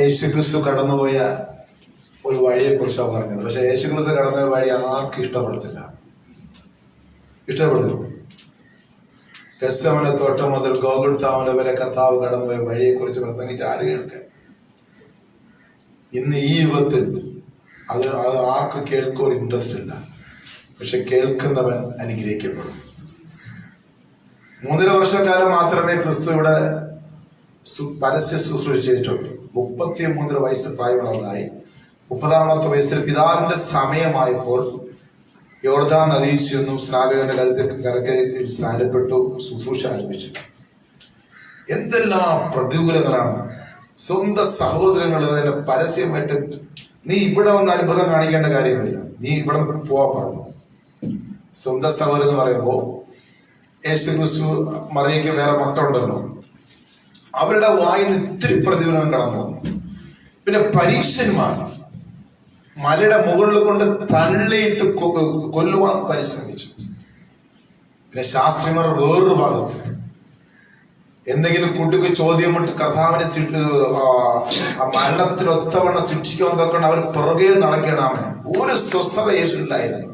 യേശുക്രിസ്തു കടന്നുപോയ ഒരു വഴിയെ കുറിച്ചാണ് പറഞ്ഞത്. പക്ഷെ യേശുക്രിസ്തു കടന്നുപോയ വഴി ആർക്കും ഇഷ്ടപ്പെടത്തില്ല. ഇഷ്ടപ്പെടും. ഗെത്സമനെ തോട്ടം മുതൽ ഗോകുൽത്താമല വരെ കർത്താവ് കടന്നുപോയ വഴിയെ കുറിച്ച് പ്രസംഗിച്ച് ആര് കേൾക്കാൻ? ഇന്ന് ഈ യുഗത്തിൽ അത് ആർക്കും കേൾക്കാൻ ഒരു ഇൻട്രസ്റ്റ് ഇല്ല. പക്ഷെ കേൾക്കുന്നവൻ അനുഗ്രഹിക്കപ്പെടും. 3.5 വർഷക്കാലം മാത്രമേ ക്രിസ്തു ഇവിടെ പരസ്യ ശുശ്രൂഷ ചെയ്തിട്ടുള്ളൂ. 33 വയസ്സ് പ്രായമുള്ളവനായി 30-ാമത്തെ വയസ്സിൽ പിതാവിന്റെ സമയമായപ്പോൾ യോർദാൻ നദിയിൽ ചെന്നു, സ്നാപകന്റെ കരക്കരയിൽ സ്നാനപ്പെട്ടു, ശുശ്രൂഷ ആരംഭിച്ചു. എന്തെല്ലാം പ്രതികൂലങ്ങളാണ്! സ്വന്തം സഹോദരങ്ങൾ അതിന്റെ പരസ്യമായിട്ട് നീ ഇവിടെ വന്ന് അത്ഭുതം കാണിക്കേണ്ട കാര്യമില്ല, നീ ഇവിടെ നിന്ന് പോവാൻ പറഞ്ഞു. സ്വന്തം സഹോദരൻ എന്ന് പറയുമ്പോൾ യേശുക്രിസ്തു മറിയയ്ക്ക് വേറെ മക്കളുണ്ടല്ലോ, അവരുടെ വായിൽ നിന്ന് ഇത്തിരി പ്രതികൂലം കടന്നു വന്നു. പിന്നെ പരീക്ഷന്മാർ മലയുടെ മുകളിൽ കൊണ്ട് തള്ളിയിട്ട് കൊല്ലുവാൻ പരിശ്രമിച്ചു. പിന്നെ ശാസ്ത്രിമാർ വേറൊരു ഭാഗം എന്തെങ്കിലും കുട്ടിക്ക് ചോദ്യമിട്ട് കർത്താവിനെ മരണത്തിനൊത്തവണ്ണം ശിക്ഷിക്കാൻ തൊക്കെ അവർ പുറകെ നടക്കണമേ. ഒരു സ്വസ്ഥത യേശുവിലായിരുന്നു.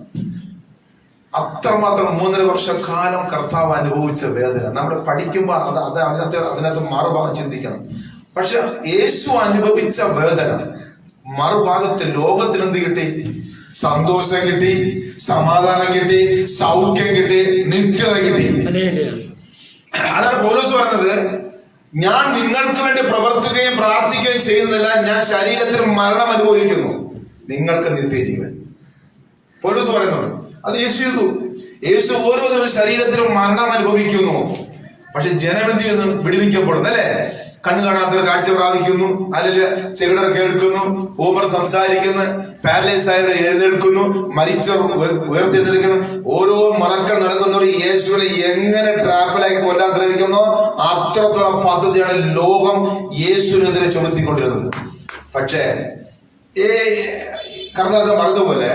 അത്രമാത്രം 3.5 വർഷക്കാലം കർത്താവ് അനുഭവിച്ച വേദന നമ്മൾ പഠിക്കുമ്പോൾ അതിനകത്ത് മറുഭാഗം ചിന്തിക്കണം. പക്ഷെ യേശു അനുഭവിച്ച വേദന മറുഭാഗത്ത് ലോകത്തിന് എന്ത് കിട്ടി? സന്തോഷം കിട്ടി, സമാധാനം കിട്ടി, സൗഖ്യം കിട്ടി, നിത്യത കിട്ടി. അതാണ് പൗലോസ് പറഞ്ഞത്, ഞാൻ നിങ്ങൾക്ക് വേണ്ടി പ്രവർത്തിക്കുകയും പ്രാർത്ഥിക്കുകയും ചെയ്യുന്നില്ല, ഞാൻ ശരീരത്തിൽ മരണം അനുഭവിക്കുന്നു, നിങ്ങൾക്ക് നിത്യജീവൻ. പൗലോസ് പറയുന്നുണ്ട്. അത് യേശു ചെയ്തു. യേശു ഓരോ ദിവസം ശരീരത്തിലും മരണം അനുഭവിക്കുന്നു. പക്ഷെ ജനമെന്ത് ചെയ്യുന്നു? വിടുവിക്കപ്പെടുന്നു. അല്ലെ? കണ്ണു കാണാത്തവർ കാഴ്ച പ്രാപിക്കുന്നു, അല്ലെങ്കിൽ ചെകിടർ കേൾക്കുന്നു, ഊമർ സംസാരിക്കുന്നു, പാരലൈസ് ആയവർ എഴുന്നേൽക്കുന്നു, മരിച്ചവർ ഉയർത്തെഴുന്നേൽക്കുന്നു. ഓരോ മറക്കൾ നടക്കുന്നവർ യേശുവിനെ എങ്ങനെ ട്രാപ്പിലാക്കി കൊല്ലാൻ ശ്രമിക്കുന്നു, അത്രത്തോളം പദ്ധതിയാണ് ലോകം യേശുവിനെതിരെ ചുമത്തിക്കൊണ്ടിരുന്നത്. പക്ഷേ കർത്താവ് പറഞ്ഞതുപോലെ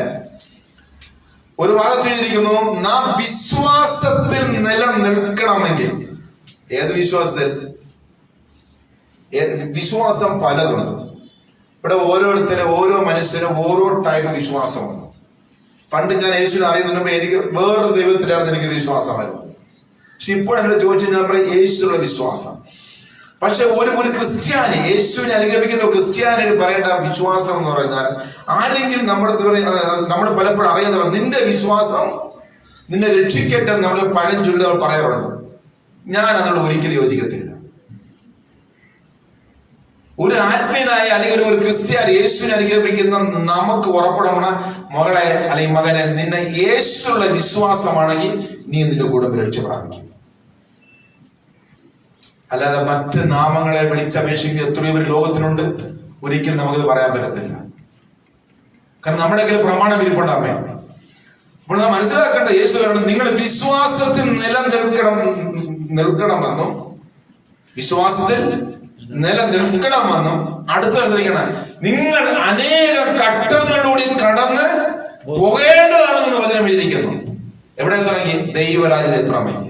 ഒരു ഭാഗത്ത് എഴുതിയിരിക്കുന്നു, നാം വിശ്വാസത്തിൽ നിലനിൽക്കണമെങ്കിൽ. ഏത് വിശ്വാസത്തിൽ? വിശ്വാസം പലതുണ്ട്. ഇവിടെ ഓരോരുത്തരും ഓരോ മനുഷ്യനും ഓരോ ടൈപ്പ് വിശ്വാസമുണ്ട്. പണ്ട് ഞാൻ യേശുവിനെ അറിയുന്നതിന് എനിക്ക് വേറൊരു ദൈവത്തിലായിരുന്നു എനിക്ക് വിശ്വാസമായിരുന്നു. പക്ഷെ ഇപ്പോഴെങ്കിലും ചോദിച്ചു ഞാൻ പറയും യേശുവിനുള്ള വിശ്വാസം. പക്ഷെ ഒരു ക്രിസ്ത്യാനി, യേശുവിനെ അനുഗമിക്കുന്ന ക്രിസ്ത്യാനി പറയേണ്ട വിശ്വാസം എന്ന് പറഞ്ഞാൽ, ആരെങ്കിലും നമ്മൾ പലപ്പോഴും അറിയുന്നവർ നിന്റെ വിശ്വാസം നിന്നെ രക്ഷിക്കട്ടെ നമ്മൾ പഴം ചൊല്ലുന്നവർ പറയാറുണ്ട്. ഞാൻ അതിനോട് ഒരിക്കലും യോജിക്കത്തില്ല. ഒരു ആത്മീയനായ അല്ലെങ്കിൽ ഒരു ക്രിസ്ത്യാനി യേശുവിനെ അനുഗമിക്കുന്ന നമുക്ക് ഉറപ്പെടണം, മകളെ അല്ലെങ്കിൽ മകനെ, നിന്നെ യേശുള്ള വിശ്വാസമാണെങ്കിൽ നീ നിന്റെ കുടുംബം രക്ഷ പ്രാപിക്കും. അല്ലാതെ മറ്റ് നാമങ്ങളെ വിളിച്ചപേക്ഷിക്കുന്ന എത്രയോ പേര് ലോകത്തിലുണ്ട്. ഒരിക്കലും നമുക്കത് പറയാൻ പറ്റത്തില്ല. കാരണം നമ്മുടെ കയ്യിൽ പ്രമാണം ഇരിപ്പുണ്ടാമേ. അപ്പോൾ നാം മനസ്സിലാക്കേണ്ട, യേശു പറയുന്നത് നിങ്ങൾ വിശ്വാസത്തിൽ നിലനിൽക്കണമെന്നും വിശ്വാസത്തിൽ നിലനിൽക്കണമെന്നും അടുത്ത ശ്രമിക്കണം. നിങ്ങൾ അനേകം ഘട്ടങ്ങളിലൂടെ കടന്ന് പോകേണ്ടതാണെന്ന് വചനം എഴുതിയിരിക്കുന്നു. എവിടെ തുടങ്ങി? ദൈവരാജ്യത്തെ എത്തണമെങ്കിൽ.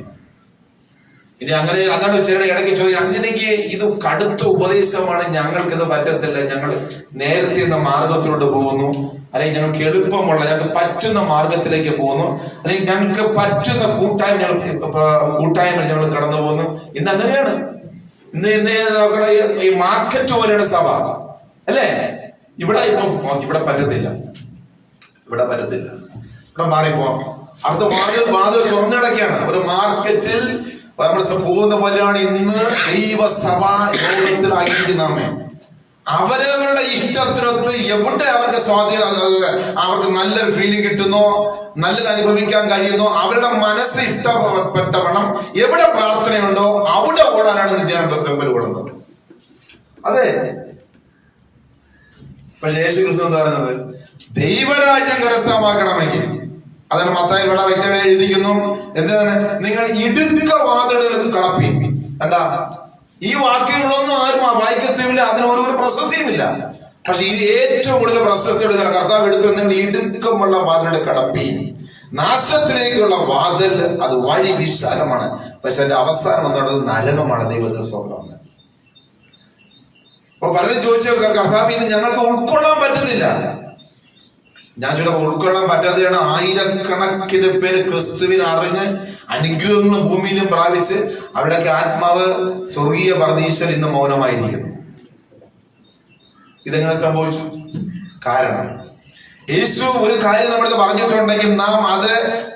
ഇനി അങ്ങനെ അതാണ് ചില ഇടയ്ക്ക് ചോദിക്കുക, അങ്ങനെയെങ്കിൽ ഇത് കടുത്ത ഉപദേശമാണ്, ഞങ്ങൾക്കിത് പറ്റത്തില്ല, ഞങ്ങൾ നേരത്തെ എന്ന മാർഗത്തിലോട്ട് പോകുന്നു, അല്ലെങ്കിൽ ഞങ്ങൾക്ക് എളുപ്പമുള്ള ഞങ്ങൾക്ക് പറ്റുന്ന മാർഗത്തിലേക്ക് പോകുന്നു, അല്ലെങ്കിൽ ഞങ്ങൾക്ക് പറ്റുന്ന കൂട്ടായ്മ ഞങ്ങൾ കടന്നു പോകുന്നു. ഇന്ന് അങ്ങനെയാണ്. ഇന്ന് ഈ മാർക്കറ്റ് പോലെയാണ് സഭ, അല്ലേ? ഇവിടെ പറ്റത്തില്ല, ഇവിടെ മാറിപ്പോ അടുത്ത വാതിൽ തുറന്നിടയ്ക്കാണ്. ഒരു മാർക്കറ്റിൽ നമ്മൾ പോകുന്ന പോലെയാണ് ഇന്ന് ദൈവസഭ യോഗത്തിലായിരിക്കുന്നമ്മേ. അവരവരുടെ ഇഷ്ടത്തിനൊത്ത് എവിടെ അവർക്ക് സ്വാധീനം, അവർക്ക് നല്ലൊരു ഫീലിംഗ് കിട്ടുന്നോ, നല്ലത് അനുഭവിക്കാൻ കഴിയുന്നോ, അവരുടെ മനസ്സ് ഇഷ്ടപ്പെട്ടവണ്ണം എവിടെ പ്രാർത്ഥനയുണ്ടോ അവിടെ ഓടാനാണ് ഞാൻ വെമ്പൽ കൊള്ളുന്നത്. അതെ. പക്ഷെ യേശു ക്രിസ്തു എന്താ പറയുന്നത്? ദൈവരാജ്യം കരസ്ഥമാക്കണമെങ്കിൽ, അതാണ് മത്തായി ഇവിടെ വ്യക്തമായി എഴുതിയിരിക്കുന്നു. എന്താണ്? നിങ്ങൾ ഇടുക്ക വാതിലുകൾ കടപ്പി. എന്താ? ഈ വാക്യങ്ങളൊന്നും ആരും വായിക്കത്തുമില്ല, അതിന് ഒരു പ്രസക്തിയുമില്ല. പക്ഷെ ഇത് ഏറ്റവും കൂടുതൽ പ്രശസ്തിയുള്ള കർത്താവ് എടുത്തു, നിങ്ങൾ ഇടുക്കമുള്ള വാതിലുകൾ കടപ്പി. നാശത്തിലേക്കുള്ള വാതിൽ അത് വഴി വിശാലമാണ്, പക്ഷെ അതിന്റെ അവസാനം എന്നുള്ളത് നരകമാണ്. ദൈവത്തിന്റെ സ്തോത്രം. അപ്പൊ പലരും ചോദിച്ചു, കർത്താവ് ഇത് ഞങ്ങൾക്ക് ഉൾക്കൊള്ളാൻ പറ്റുന്നില്ല. ഞാൻ ചിലപ്പോൾ ഉൾക്കൊള്ളാൻ പറ്റാതെയാണ് ആയിരക്കണക്കിന് പേര് ക്രിസ്തുവിനെ അറിഞ്ഞ് അനുഗ്രഹങ്ങളും ഭൂമിയിലും പ്രാപിച്ച് അവരുടെയൊക്കെ ആത്മാവ് സ്വർഗീയ പരദീശയിൽ ഇന്ന് മൗനമായിരിക്കുന്നു. ഇതെങ്ങനെ സംഭവിച്ചു? കാരണം യേശു ഒരു കാര്യം നമ്മളത് പറഞ്ഞിട്ടുണ്ടെങ്കിൽ നാം അത്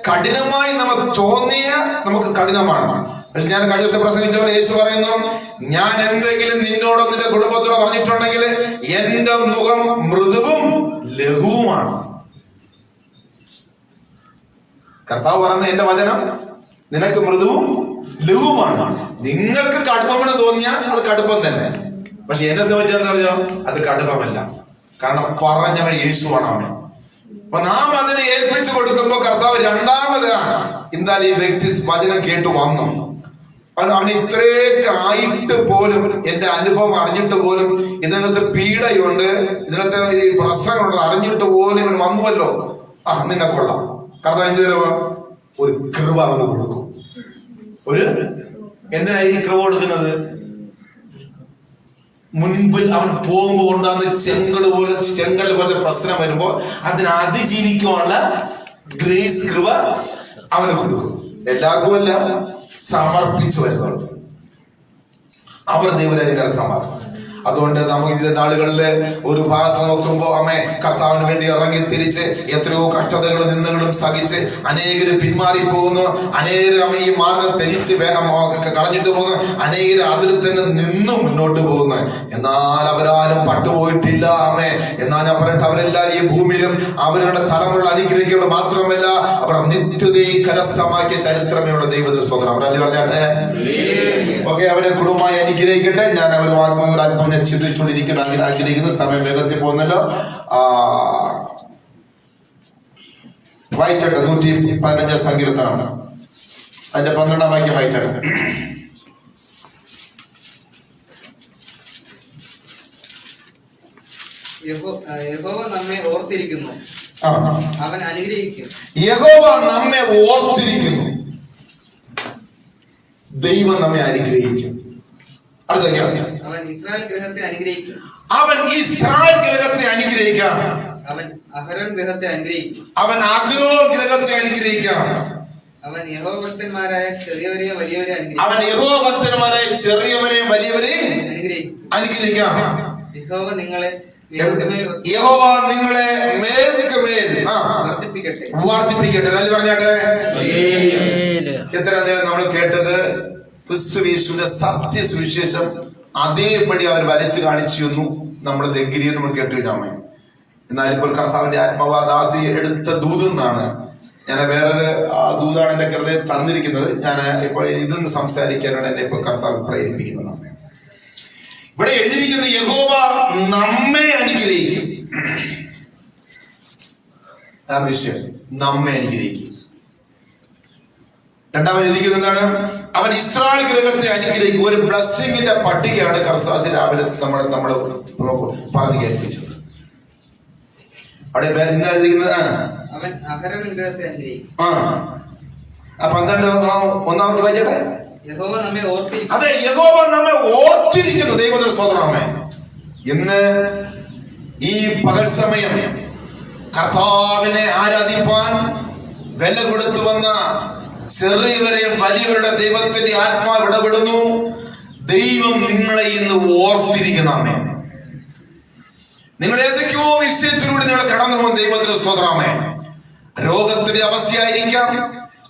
കഠിനമായി നമുക്ക് തോന്നിയ നമുക്ക് കഠിനമാണ്. പക്ഷെ ഞാൻ കഴിഞ്ഞ ദിവസം പ്രസംഗിച്ച പോലെ യേശു പറയുന്നു, ഞാൻ എന്തെങ്കിലും നിന്നോടോ നിന്റെ കുടുംബത്തോടോ പറഞ്ഞിട്ടുണ്ടെങ്കിൽ എന്റെ മുഖം മൃദുവും ലഘുവുമാണ്. കർത്താവ് പറയുന്ന എന്റെ വചനം നിനക്ക് മൃദുവും ലഘുവുമാണ്. നിങ്ങൾക്ക് കടുപ്പമെന്ന് തോന്നിയാൽ അത് കടുപ്പം തന്നെ. പക്ഷെ എന്നെ സംബന്ധിച്ചെന്നറിയോ, അത് കടുപ്പമല്ല. കാരണം പറഞ്ഞവൻ യേശുവാണ് അവൻ. അപ്പൊ നാം അതിനെ ഏൽപ്പിച്ചു കൊടുക്കുമ്പോ കർത്താവ് രണ്ടാമതാണ് എന്തായാലും ഈ വ്യക്തി വചനം കേട്ടു വന്നു. അവന് ഇത്രയൊക്കെ ആയിട്ട് പോലും, എന്റെ അനുഭവം അറിഞ്ഞിട്ട് പോലും ഇതിനകത്ത് പീഡയുണ്ട്, ഇതിനകത്ത് ഈ പ്രശ്നങ്ങളുണ്ട് അറിഞ്ഞിട്ട് പോലും ഇവൻ വന്നുവല്ലോ, നിന്നെ കൊള്ളാം. കർത്താവ് എന്ത് തരുമോ? ഒരു കൃപ അവന് കൊടുക്കും. എന്തിനാ ഈ കൃപ കൊടുക്കുന്നത്? മുൻപിൽ അവൻ പോകുമ്പോ കൊണ്ടാകുന്ന ചെങ്കൽ പോലെ പ്രശ്നം വരുമ്പോ അതിനെ അതിജീവിക്കുവാനുള്ള ഗ്രേസ്, കൃപ അവന് കൊടുക്കും. എല്ലാവർക്കും അല്ല, സമർപ്പിച്ചു വരുന്നവർക്ക് അവർ ദൈവരാജ്യക്കാരെ സമർപ്പിക്കും. അതുകൊണ്ട് നമുക്ക് ഇത് നാളുകളില് ഒരു ഭാഗത്ത് നോക്കുമ്പോ കർത്താവിന് വേണ്ടി ഇറങ്ങി തിരിച്ച് എത്രയോ കഷ്ടതകളും നിന്ദകളും സഹിച്ച് അനേകര് പിന്മാറി പോകുന്നു, അനേകര് ഈ മാർഗം ധരിച്ച് വേഗം കളഞ്ഞിട്ട് പോകുന്നു, അനേകര് അതിൽ തന്നെ നിന്നും മുന്നോട്ട് പോകുന്നു. എന്നാൽ അവരാരും പട്ടുപോയിട്ടില്ല. എന്നാൽ ഞാൻ പറയട്ടെ, അവരെല്ലാവരും ഈ ഭൂമിയിലും അവരുടെ തലമുറ അനുഗ്രഹിക്കുക മാത്രമല്ല, അവർ നിത്യതയെ കരസ്ഥമാക്കിയ ചരിത്രമേ ഉള്ള ദൈവത്തിന് സ്വന്തം. അവരല്ലേ പറഞ്ഞാട്ടെ, ഓക്കെ, അവരെ കുടുംബമായി അനുഗ്രഹിക്കട്ടെ. ഞാൻ അവർ വാക്കുകൾ ഞാൻ ചിന്തിച്ചുകൊണ്ടിരിക്കണം, അങ്ങനെ ആഗ്രഹിക്കുന്ന സമയം വേഗത്തിൽ പോകുന്നല്ലോ. വായിച്ചട്ടെ 115 സങ്കീർത്തനം, അതിന്റെ 12 വാക്യം വായിച്ചട്ടെ. യഹോവ നമ്മെ ഓർത്തിരിക്കുന്നു, അവൻ അനുഗ്രഹിക്കും. യഹോവ നമ്മെ ഓർത്തിരിക്കുന്നു, ദൈവം നമ്മെ അനുഗ്രഹിക്കും. അവൻ ഇസ്രായേൽ ഗൃഹത്തെ അനുഗ്രഹിക്കും. അവൻ ഇസ്രായേൽ ഗൃഹത്തെ അനുഗ്രഹിക്കാം. അവൻ അഹരോൻ ഗൃഹത്തെ അനുഗ്രഹിക്കും. അവൻ അഹരോൻ ഗൃഹത്തെ അനുഗ്രഹിക്കാം. അവൻ യഹോവഭക്തന്മാരായ ചെറിയവരെയും വലിയവരെയും അനുഗ്രഹിക്കും. അവൻ യഹോവഭക്തന്മാരായ ചെറിയവരെയും വലിയവരെയും അനുഗ്രഹിക്കാം. യഹോവ നിങ്ങളെ മേൽക്കുമേൽ വർദ്ധിപ്പിക്കട്ടെ. അല്ലെ പറഞ്ഞാട്ടെ. എത്ര നേരം നമ്മൾ കേട്ടത് ക്രിസ്തുയേശുവിന്റെ സത്യ സുവിശേഷം അതേപടി അവർ വരച്ച് കാണിച്ചു തന്നു. നമ്മൾ ദഗ്ഗിരിയെ നമ്മൾ കേട്ടു കഴിഞ്ഞാൽ. എന്നാൽ ഇപ്പോൾ കർത്താവിന്റെ ആത്മവാദാസി എടുത്ത ദൂതെന്നാണ്, ഞാൻ വേറൊരു ദൂതാണ് എന്റെ ഹൃദയം തന്നിരിക്കുന്നത്. ഞാൻ ഇപ്പോൾ ഇതെന്ന് സംസാരിക്കാനാണ് എന്നെ ഇപ്പോൾ കർത്താവ് പ്രേരിപ്പിക്കുന്നത്. ഇവിടെ എഴുതിയിരിക്കുന്നത് യഹോവ നമ്മെ അനുഗ്രഹിക്കും. ആ വിഷയം നമ്മെ അനുഗ്രഹിക്കും. രണ്ടാമത് എഴുതിയിരിക്കുന്നത് എന്താണ്? അവൻ ഇസ്രായേൽ ഗൃഹത്തെ അനുഗ്രഹിക്കും. ഒരു ബ്ലെസ്സിങ്ങിന്റെ പട്ടികയാണ് കർത്താവ് രാവിലെ നമ്മൾ പറഞ്ഞു കേൾപ്പിച്ചത്. അവിടെ എന്താ എഴുതിയിരിക്കുന്നത്? അവൻ അഹരോൻ ഗൃഹത്തെ അനുഗ്രഹിക്കും. 12 ഒന്നാമത്തെ വായിച്ചട്ടെ. യഹോവ നമ്മെ ഓർത്തിരിക്കുന്നു. അതെ, യഹോവ നമ്മെ ഓർത്തിരിക്കുന്നു. ദൈവത്തിന്റെ സ്തോത്രമേ. ഇന്ന് ഈ പകൽ സമയം കർത്താവിനെ ആരാധിപ്പാൻ വില കൊടുത്തു വന്ന ചെറിയവരെയും വലിയവരുടെ ദൈവത്തിന്റെ ആത്മാവ് ഇടപെടുന്നു. ദൈവം നിങ്ങളെ ഇന്ന് ഓർത്തിരിക്കുന്നേ. നിങ്ങൾ ഏതൊക്കെയോ വിഷയത്തിലൂടെ നിങ്ങൾ കടന്നു പോകുന്ന ദൈവത്തിന്റെ സ്തോത്രമേ. രോഗത്തിന്റെ അവസ്ഥയായിരിക്കാം,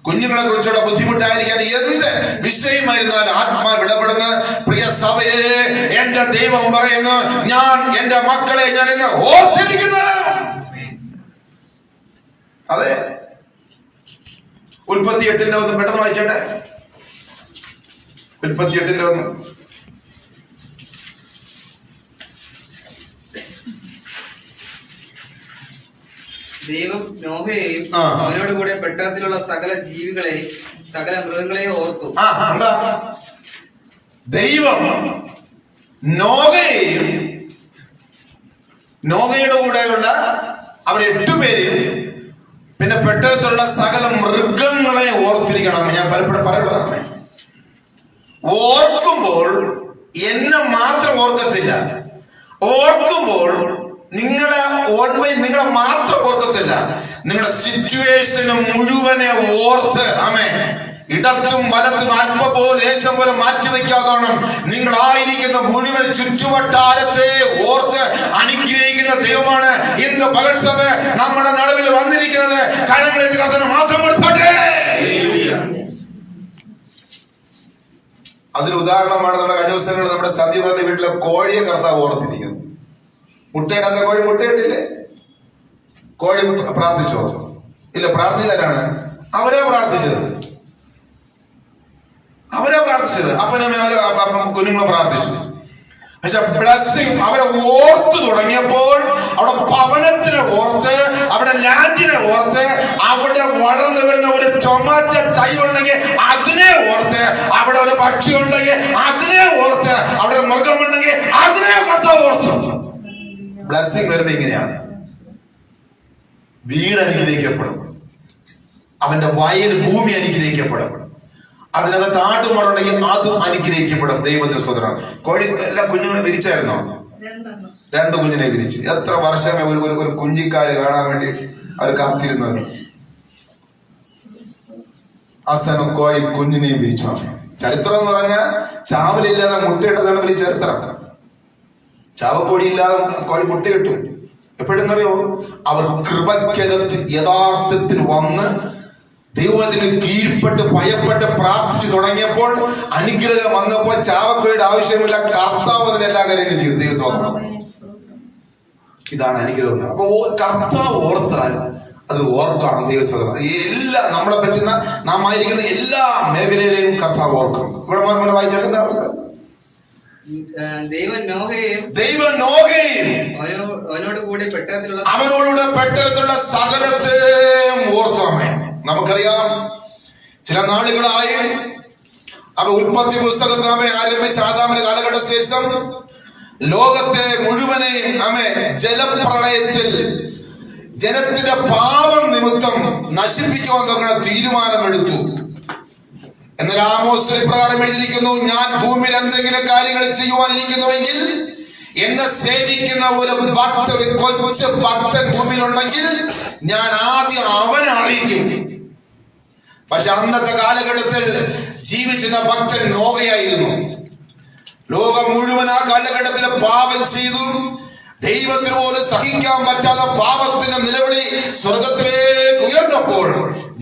കുഞ്ഞുങ്ങളെ കുറിച്ചുള്ള ബുദ്ധിമുട്ടായിരിക്കാൻ, എന്ത് വിഷയമായിരുന്നാലും ആത്മാവ് ഇടപെടുന്ന പ്രിയ സഭയെ എന്റെ ദൈവം പറയുന്നു, ഞാൻ എന്റെ മക്കളെ ഞാൻ ഇന്ന് ഓർത്തിരിക്കുന്നു. അതെ, ഉൽപ്പത്തി 8:1 പെട്ടെന്ന് വായിച്ചട്ടെ. ഉൽപ്പത്തി 8:1. ദൈവം നോഹയെയും അവനോട് കൂടെ പെട്ടകത്തിലുള്ള സകല ജീവികളെയും സകല മൃഗങ്ങളെയും ഓർത്തു. ദൈവം നോഹയെയും നോഹയുടെ കൂടെയുള്ള അവർ 8 പേരെയും പിന്നെ പെട്ടകത്തിലുള്ള സകല മൃഗങ്ങളെ ഓർത്തിരിക്കണം. ഞാൻ പലപ്പോഴും പറയുന്നതാണ്, ഓർക്കുമ്പോൾ എന്നെ മാത്രം ഓർക്കത്തില്ല, ഓർക്കുമ്പോൾ നിങ്ങളെ നിങ്ങളെ മാത്രം ഓർക്കത്തില്ല, നിങ്ങളുടെ സിറ്റുവേഷന് മുഴുവനെ ഓർത്ത് ആമേൻ ഇടത്തും വലത്തും അല്പം പോലെ ലേശം പോലെ മാറ്റിവെക്കാതോണം നിങ്ങളായിരിക്കുന്ന മുഴുവൻ ചുറ്റുവട്ടാരത്തെ ഓർത്ത് അനുഗ്രഹിക്കുന്ന ദൈവമാണ് ഇന്ന് പകൽ സമയം നമ്മുടെ നടുവിൽ വന്നിരിക്കുന്നത്. കരങ്ങളിൽ കർത്താവിന് മാത്രം കൊടുത്താട്ടെ. അതിന് ഉദാഹരണമാണ് നമ്മുടെ കഴിഞ്ഞ ദിവസങ്ങളിൽ നമ്മുടെ സന്ദീപന്റെ വീട്ടിലെ കോഴിയെ കർത്താവ് ഓർത്തിരിക്കുന്നു. മുട്ടയിടാത്ത കോഴി മുട്ടയിട്ടില്ലേ? കോഴി പ്രാർത്ഥിച്ചോ? ഇല്ല. പ്രാർത്ഥിച്ചാലാണ് അവരാ പ്രാർത്ഥിച്ചത്. അപ്പനമ്മ കുഞ്ഞുങ്ങളെ പ്രാർത്ഥിച്ചു. പക്ഷെ ബ്ലെസ്സിങ് അവരെ ഓർത്ത് തുടങ്ങിയപ്പോൾ അവിടെ ഭവനത്തിനെ ഓർത്ത്, അവിടെ ലാൻഡിനെ ഓർത്ത്, അവിടെ വളർന്നു വരുന്ന ഒരു ടൊമാറ്റോ തൈ ഉണ്ടെങ്കിൽ അതിനെ ഓർത്ത്, അവിടെ ഒരു പക്ഷി ഉണ്ടെങ്കിൽ അതിനെ ഓർത്ത്, അവിടെ ഒരു മൃഗമുണ്ടെങ്കിൽ അതിനെ കർത്താവ് ഓർത്തു. ബ്ലെസ്സിങ് വരുമ്പോ ഇങ്ങനെയാണ്. വീട് അനുഗ്രഹിക്കപ്പെടും, അവന്റെ വയൽ ഭൂമി അനുഗ്രഹിക്കപ്പെടും, അതിനകത്ത് ആട്ടുമാറുണ്ടെങ്കിൽ അതും അനുഗ്രഹിക്കപ്പെടും. ദൈവത്തിന് സ്വതന്ത്രം. കോഴി എല്ലാ കുഞ്ഞുങ്ങളെ വിരിച്ചായിരുന്നോ? 2 കുഞ്ഞിനെ വിരിച്ച്. എത്ര വർഷമേ ഒരു കുഞ്ഞിക്കാല് കാണാൻ വേണ്ടി അവർ കാത്തിരുന്നത്. അവസാനം കോഴി കുഞ്ഞിനെയും വിരിച്ചു. ചരിത്രം എന്ന് പറഞ്ഞാൽ ചാവലില്ലാതെ മുട്ടയിട്ടതാണ് വലിയ ചരിത്രം. ചാവക്കോഴി ഇല്ലാതെ കോഴി മുട്ട കിട്ടും. എപ്പോഴെന്നറിയോ? അവർ കൃപയ്ക്കകത്ത് യഥാർത്ഥത്തിൽ വന്ന് ദൈവത്തിന് കീഴ്പ്പെട്ട് ഭയപ്പെട്ട് പ്രാർത്ഥിച്ചു തുടങ്ങിയപ്പോൾ അനുഗ്രഹം വന്നപ്പോൾ ചാവക്കോയുടെ ആവശ്യമില്ല, കർത്താവ് അതിനെല്ലാം കാര്യങ്ങൾ ചെയ്തു. ദൈവത്തോത്രം. ഇതാണ് അനുഗ്രഹം. അപ്പൊ കർത്താവ് ഓർത്താൽ അത് ഓർക്കണം. ദൈവത്തോത്രം. എല്ലാ നമ്മളെ പറ്റുന്ന നാം ആയിരിക്കുന്ന എല്ലാ മേഖലയിലെയും കർത്താവ് ഓർക്കും. ഇവിടെ വായിച്ചിട്ടുണ്ട് ദൈവം നോഹയെയും അവനോടുകൂടെ പെട്ടകത്തിലുള്ള സകലത്തെയും ഓർത്താമേ. നമുക്കറിയാം, ചില നാളുകളായി അവ ഉൽപ്പത്തി പുസ്തകത്താമെ ആരംഭിച്ച ആദാമിന്റെ കാലഘട്ട ശേഷം ലോകത്തെ മുഴുവനെയും ആമേ ജലപ്രളയത്തിൽ ജനത്തിന്റെ പാപം നിമിത്തം നശിപ്പിക്കുവാൻ തുടങ്ങുന്ന തീരുമാനമെടുത്തു. എന്നാൽ ആമോസ് ഇപ്രകാരം എഴുതിയിരിക്കുന്നു, ഞാൻ ഭൂമിയിൽ എന്തെങ്കിലും കാര്യങ്ങൾ ചെയ്യുവാനിരിക്കുന്നുവെങ്കിൽ എന്നെ സേവിക്കുന്ന ഒരു കൊച്ചു ഭക്തൻ ഭൂമിയിലുണ്ടെങ്കിൽ ഞാൻ ആദ്യം അവനെ അറിയിക്കും. പക്ഷെ അന്നത്തെ കാലഘട്ടത്തിൽ ജീവിച്ചിരുന്ന ഭക്തൻ നോഹയായിരുന്നു. ലോകം മുഴുവൻ ആ കാലഘട്ടത്തിൽ പാപം ചെയ്തു. ദൈവത്തിന് പോലും സഹിക്കാൻ പറ്റാത്ത പാപത്തിന്റെ നിലവിളി സ്വർഗത്തിലേക്ക് ഉയർന്നപ്പോൾ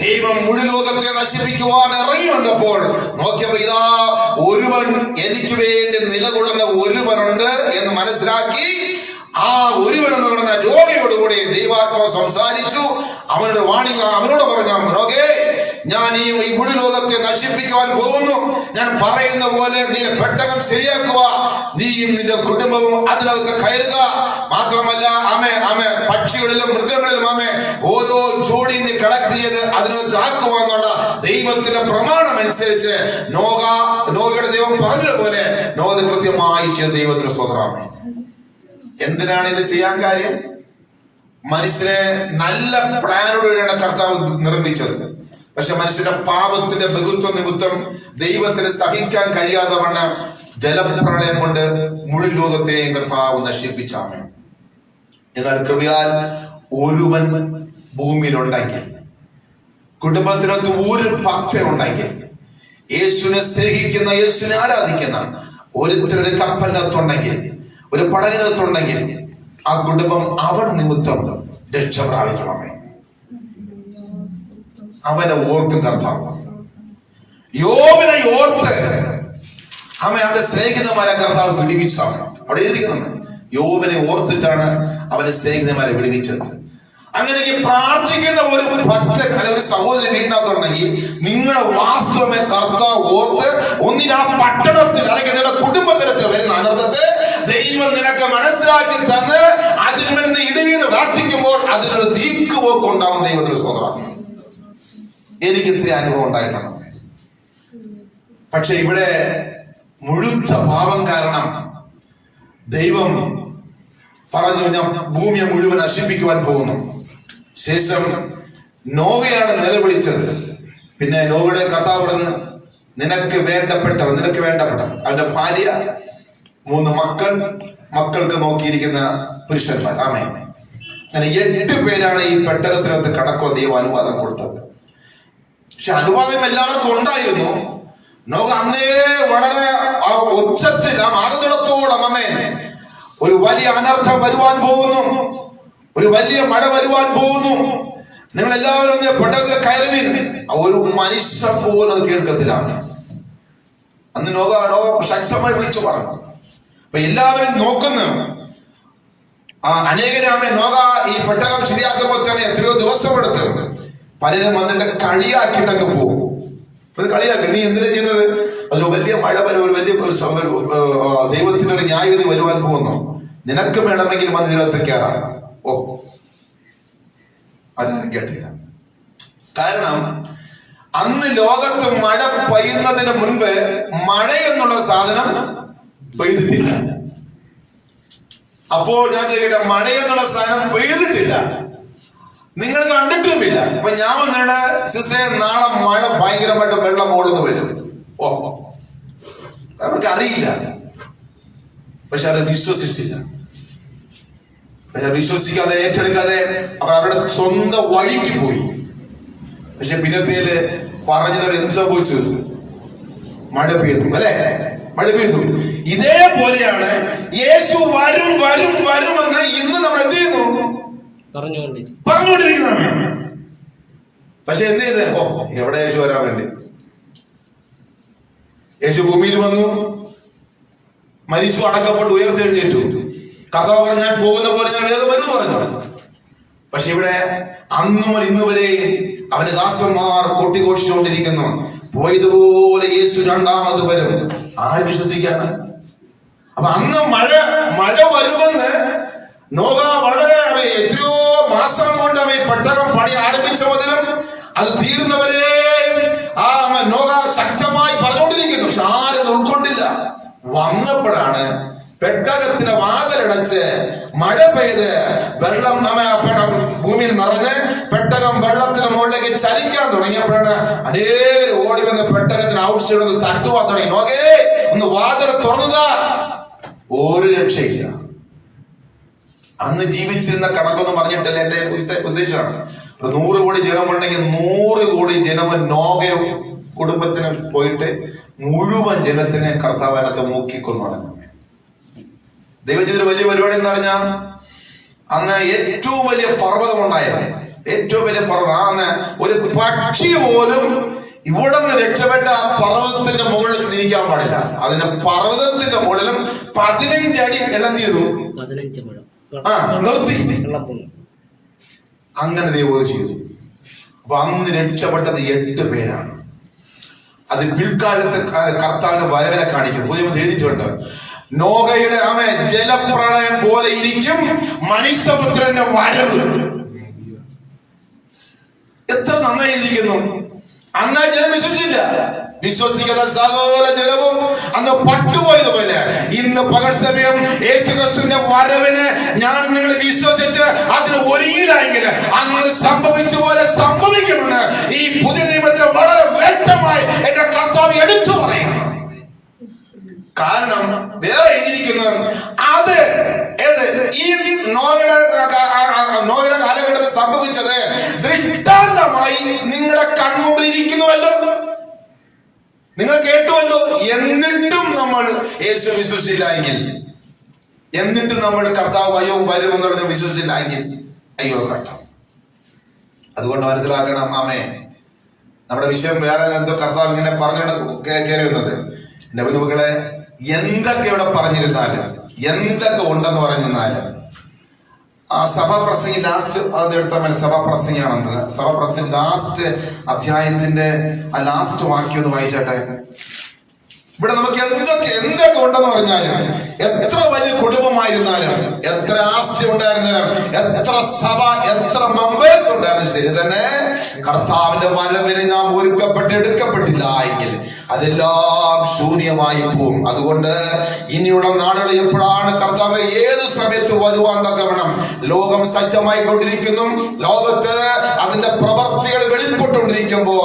ദൈവം മുഴു ലോകത്തെ നശിപ്പിക്കുവാൻ ഇറങ്ങി വന്നപ്പോൾ നോക്കിയപ്പോ ഇതാ ഒരുവൻ എനിക്ക് വേണ്ടി നിലകൊള്ളുന്ന ഒരുവനുണ്ട് എന്ന് മനസ്സിലാക്കി ആ ഒരുവൻ എന്ന് പറയുന്ന രോഗിയോടുകൂടി ദൈവാത്മാവ് സംസാരിച്ചു. അവനോട് അവനോട് പറഞ്ഞ രോഗേ, ഞാൻ ഈ മുഴു ലോകത്തെ നശിപ്പിക്കുവാൻ പോകുന്നു. ഞാൻ പറയുന്ന പോലെ നീ പെട്ടകം ശരിയാക്കുക, നീയും നിന്റെ കുടുംബവും അതിനകത്ത് കയറുക. മാത്രമല്ല പക്ഷികളിലും മൃഗങ്ങളിലും ഓരോ ജോഡി നീ കളക്ട് ചെയ്ത് അതിനകത്ത് ആക്കുവാന്നുള്ള ദൈവത്തിന്റെ പ്രമാണം അനുസരിച്ച് നോഹയുടെ ദൈവം പറഞ്ഞതുപോലെ നോഹ കൃത്യമായി ചെയ്ത ദൈവത്തിന്റെ സ്തോത്രമേ. എന്തിനാണ് ഇത് ചെയ്യാൻ കാര്യം? മനുഷ്യനെ നല്ല പ്ലാനോടുകൂടിയാണ് കർത്താവ് നിർമ്മിച്ചത്. പക്ഷെ മനുഷ്യന്റെ പാപത്തിന്റെ ബഹുത്വ നിമിത്തം ദൈവത്തിന് സഹിക്കാൻ കഴിയാതെ വണ്ണം ജലപ്രളയം കൊണ്ട് മുഴുവൻ ലോകത്തെയും കർത്താവ് നശിപ്പിച്ചാണ്. എന്നാൽ കൃപയാൽ ഒരുവൻ ഭൂമിയിലുണ്ടെങ്കിൽ, കുടുംബത്തിനകത്ത് ഒരു ഭക്തൻ ഉണ്ടെങ്കിൽ, യേശുവിനെ സ്നേഹിക്കുന്ന യേശുവിനെ ആരാധിക്കുന്ന ഒരുത്തരുടെ കപ്പലിനകത്തുണ്ടെങ്കിൽ, ഒരു പടകിനകത്തുണ്ടെങ്കിൽ, ആ കുടുംബം അവൻ നിമിത്തം രക്ഷ പ്രാപിക്കണമേ. അവനെ ഓർക്കും കർത്താവ്. യോബിനെ ഓർത്ത് അവന്റെ സ്നേഹിതന്മാരെ കർത്താവ് വിടുവിച്ചു. അവിടെ എഴുതിക്കുന്നുണ്ട്, യോബിനെ ഓർത്തിട്ടാണ് അവന്റെ സ്നേഹിതന്മാരെ വിടുവിച്ചത്. അങ്ങനെ പ്രാർത്ഥിക്കുന്ന ഒരു ഭക്തൻ അല്ലെ ഒരു സഹോദരൻ വീട്ടിനകത്തുണ്ടെങ്കിൽ നിങ്ങളെ വാസ്തവമേ കർത്താവ് ഓർത്ത് ഒന്നിന് ആ പട്ടണത്തിൽ അല്ലെങ്കിൽ നിങ്ങളുടെ കുടുംബതലത്തിൽ വരുന്ന അനർത്ഥത്തെ ദൈവം നിനക്ക് മനസ്സിലാക്കി തന്ന് അതിന് വേണ്ടി ഇടവീന്ന് പ്രാർത്ഥിക്കുമ്പോൾ അതിനൊരു നീക്കുപോക്ക് ഉണ്ടാകും. ദൈവത്തിന് സ്വന്തമാണ്. എനിക്ക് ഇത്ര അനുഭവം ഉണ്ടായിട്ടാണ്. പക്ഷെ ഇവിടെ മുഴുത്ത പാപം കാരണം ദൈവം പറഞ്ഞു, ഞാൻ ഭൂമിയെ മുഴുവൻ നശിപ്പിക്കുവാൻ പോകുന്നു. ശേഷം നോഹയാണ് നിലവിളിച്ചത്. പിന്നെ നോഹയുടെ കർത്താവ് പറഞ്ഞു, നിനക്ക് വേണ്ടപ്പെട്ട അവന്റെ ഭാര്യ, 3 മക്കൾ, മക്കൾക്ക് നോക്കിയിരിക്കുന്ന പുരുഷന്മാർ. ആമേ. അങ്ങനെ 8 പേരാണ് ഈ പെട്ടകത്തിനകത്ത് കടക്കുവാൻ ദൈവം അനുവാദം കൊടുത്തത്. പക്ഷെ അനുവാദം എല്ലാവർക്കും ഉണ്ടായിരുന്നു. നോക അന്നേ വളരെ ഉച്ചത്തിൽ ആകുന്നിടത്തോളം അമേൻ ഒരു വലിയ അനർത്ഥം വരുവാൻ പോകുന്നു, ഒരു വലിയ മഴ വരുവാൻ പോകുന്നു, നിങ്ങൾ എല്ലാവരും ഒന്ന് പെട്ടകത്തിൽ കയറുവിൻ. ഒരു മനുഷ്യൻ പോലും അത് കേൾക്കത്തിലാണ്. അന്ന് നോക ശക്തമായി വിളിച്ചു പറഞ്ഞു. അപ്പൊ എല്ലാവരും നോക്കുന്നു. അനേകരാമേ നോക ഈ പെട്ടകം ശരിയാക്കുമ്പോൾ തന്നെ എത്രയോ ദിവസം എടുത്ത് പലരും വന്നിട്ട് കളിയാക്കിയിട്ടൊക്കെ പോകും. അത് കളിയാക്കി, നീ എന്തിനാ ചെയ്യുന്നത്? അതൊരു വലിയ മഴ വരും, ഒരു വലിയ ദൈവത്തിന്റെ ഒരു ന്യായവിധി വരുവാൻ പോകുന്നു, നിനക്ക് വേണമെങ്കിൽ വന്ന് ഇതിനകത്ത് കയറാം. ഓ, അതാരും കേട്ടില്ല. കാരണം അന്ന് ലോകത്ത് മഴ പെയ്യുന്നതിന് മുൻപ് മഴ എന്നുള്ള സാധനം പെയ്തിട്ടില്ല. അപ്പോൾ ഞാൻ ചോദിക്കട്ടെ, മഴ എന്നുള്ള സാധനം പെയ്തിട്ടില്ല, നിങ്ങൾ കണ്ടിട്ടുമില്ല. അപ്പൊ ഞാൻ വന്നിട്ട് സിസ്റ്ററെ നാളെ മഴ ഭയങ്കരമായിട്ട് വെള്ളം ഓടുന്നു വരും. ഓ, അവർക്ക് അറിയില്ല. പക്ഷെ അവർ വിശ്വസിച്ചില്ല. വിശ്വസിക്കാതെ ഏറ്റെടുക്കാതെ അവർ അവരുടെ സ്വന്തം വഴിക്ക് പോയി. പക്ഷെ പിന്നത്തേല് പറഞ്ഞത് എന്ത് സംഭവിച്ചു? മഴ പെയ്തു, അല്ലെ? മഴ പെയ്തു. ഇതേപോലെയാണ് യേശു വരും വരും വരുമെന്ന് ഇന്ന് നമ്മൾ എന്ത് ചെയ്യുന്നു? പറഞ്ഞുകൊണ്ടിരിക്കുന്നതാണ്. പക്ഷെ എന്ത് ചെയ്ത്? ഓ, എവിടെ യേശു വരാൻ വേണ്ടി? യേശു ഭൂമിയിൽ വന്നു, മരിച്ചു, അടക്കപ്പെട്ടു, ഉയർത്തെഴുന്നേറ്റു. കർത്താവ് പറഞ്ഞു, ഞാൻ പോകുന്ന പോലെ ഞാൻ വേഗം വരുന്നു പറഞ്ഞു. പക്ഷെ ഇവിടെ അന്നു മുതൽ ഇന്ന് വരെ അവന്റെ ദാസന്മാർ കൊട്ടിഘോഷിച്ചുകൊണ്ടിരിക്കുന്നു, പോയതുപോലെ യേശു രണ്ടാമത് വരും. ആര് വിശ്വസിക്കാണ്? അപ്പൊ അന്ന് മഴ വരുമെന്ന് നോക വളരെ എത്രയോ മാസങ്ങൾ കൊണ്ട് അവ പെട്ടകം പണി ആരംഭിച്ച മുതലും അത് തീരുന്നവരെ നോക ശക്തമായി പറഞ്ഞുകൊണ്ടിരിക്കുന്നു. പക്ഷെ ആരും ഉൾക്കൊണ്ടില്ല. വന്നപ്പോഴാണ് പെട്ടകത്തിന് വാതിലടച്ച് മഴ പെയ്ത് വെള്ളം ഭൂമിയിൽ നിറഞ്ഞ് പെട്ടകം വെള്ളത്തിന് മുകളിലേക്ക് ചലിക്കാൻ തുടങ്ങിയപ്പോഴാണ് അനേകർ ഓടി വന്ന് പെട്ടകത്തിന് ഔട്ട് സൈഡ് ഒന്ന് തട്ടുവാൻ തുടങ്ങി. നോക്കേ, ഒന്ന് വാതിൽ തുറന്നതാ. ഒരു രക്ഷയില്ല. അന്ന് ജീവിച്ചിരുന്ന കണക്കൊന്നും പറഞ്ഞിട്ടില്ല. എന്റെ ഉദ്ദേശമാണ് 100 കോടി ജനമുണ്ടെങ്കിൽ 100 കോടി ജനം നോക കുടുംബത്തിന് പോയിട്ട് മുഴുവൻ ജനത്തിനെ കർത്താവിനകത്ത് മുക്കിക്കൊന്നു നടന്നു. ദൈവജനത്തിന് വലിയ പരിപാടി എന്ന് പറഞ്ഞാൽ അന്ന് ഏറ്റവും വലിയ പർവ്വതം ഉണ്ടായിരുന്നു. ഏറ്റവും വലിയ പർവ്വതം. അന്ന് ഒരു പക്ഷി പോലും ഇവിടെ നിന്ന് രക്ഷപ്പെട്ട ആ പർവ്വതത്തിന്റെ മുകളിൽ തിരിക്കാൻ പാടില്ല. അതിന്റെ പർവ്വതത്തിന്റെ മുകളിലും 15 അടി എല്ലാം ചെയ്തു, നിർത്തി. അങ്ങനെ ദൈവം ചെയ്തു. അപ്പൊ അന്ന് രക്ഷപ്പെട്ടത് 8 പേരാണ്. അത് പിൽക്കാലത്ത് കർത്താവിന്റെ വരവിനെ കാണിക്കുന്നു. പുതിയ എഴുതിയിട്ടുണ്ട്, നോഗയുടെ ജലപ്രളയം പോലെ ഇരിക്കും മനുഷ്യപുത്രന്റെ വരവ്. എത്ര നന്നായി ഇരിക്കുന്നു. അന്ന് ജനം വിശ്വസിച്ചില്ല. വിശ്വസിക്കുന്ന സകല ജനവും അന്ന് പട്ടുപോയതുപോലെ ഇന്ന് പകൽ സമയം യേശുക്രിസ്തുവിന്റെ വരവിന് ഞാൻ നിങ്ങൾ വിശ്വസിച്ച് അതിന് ഒരുങ്ങിയില്ലെങ്കിൽ അന്ന് സംഭവിച്ച പോലെ സംഭവിക്കുമെന്ന് ഈ പുതിയ നിയമത്തിൽ വളരെ വ്യക്തമായി എന്റെ കർത്താവ് എടുത്തു പറയുന്നു. കാരണം വേറെ എഴുതിയിരിക്കുന്നത് അത് ഈ നോയുടെ കാലഘട്ടത്തിൽ സംഭവിച്ചത് ദൃഷ്ടാന്തമായി നിങ്ങളുടെ കൺമുമ്പിൽ ഇരിക്കുന്നുവല്ലോ, നിങ്ങൾ കേട്ടുവല്ലോ. എന്നിട്ടും നമ്മൾ യേശു വിശ്വസിച്ചില്ല എങ്കിൽ, എന്നിട്ടും നമ്മൾ കർത്താവ് അയ്യോ വരുമെന്നുള്ളത് വിശ്വസിച്ചില്ല എങ്കിൽ അയ്യോ കേട്ടോ. അതുകൊണ്ട് മനസ്സിലാക്കണം ആമേ, നമ്മുടെ വിഷയം വേറെ എന്തോ കർത്താവ് ഇങ്ങനെ പറഞ്ഞുകൊണ്ട് കയറി വന്നത്. എന്റെ ബന്ധുക്കളെ, എന്തൊക്കെ ഇവിടെ പറഞ്ഞിരുന്നാലും എന്തൊക്കെ ഉണ്ടെന്ന് പറഞ്ഞിരുന്നാലും ആ സഭാപ്രസംഗി ലാസ്റ്റ് അതെടുത്ത സഭാപ്രസംഗിയാണെന്ന് സഭാപ്രസംഗി ലാസ്റ്റ് അധ്യായത്തിന്റെ ആ ലാസ്റ്റ് വാക്യം ഒന്ന് വായിച്ചാട്ടെ. ഇവിടെ നമുക്ക് എന്തൊക്കെ ഉണ്ടെന്ന് പറഞ്ഞാലും, എത്ര വലിയ കുടുംബമായിരുന്നാലും, എത്ര ആസ്തി ഉണ്ടായിരുന്നാലും, എത്ര സഭ, എത്ര മെമ്പേഴ്സ് ഉണ്ടായിരുന്നാലും ശരി തന്നെ, കർത്താവിന്റെ വരവിന് നാം ഒരുക്കപ്പെട്ട് എടുക്കപ്പെട്ടില്ല എങ്കിൽ അതെല്ലാം ശൂന്യമായി പോകും. അതുകൊണ്ട് ഇനിയുള്ള നാളുകൾ എപ്പോഴാണ് കർത്താവ് ഏത് സമയത്ത് വരുവാൻ തക്കവണ്ണം ലോകം സജ്ജമായി കൊണ്ടിരിക്കുന്നു. ലോകത്ത് അതിന്റെ പ്രവർത്തികൾ വെളിപ്പെട്ടുകൊണ്ടിരിക്കുമ്പോ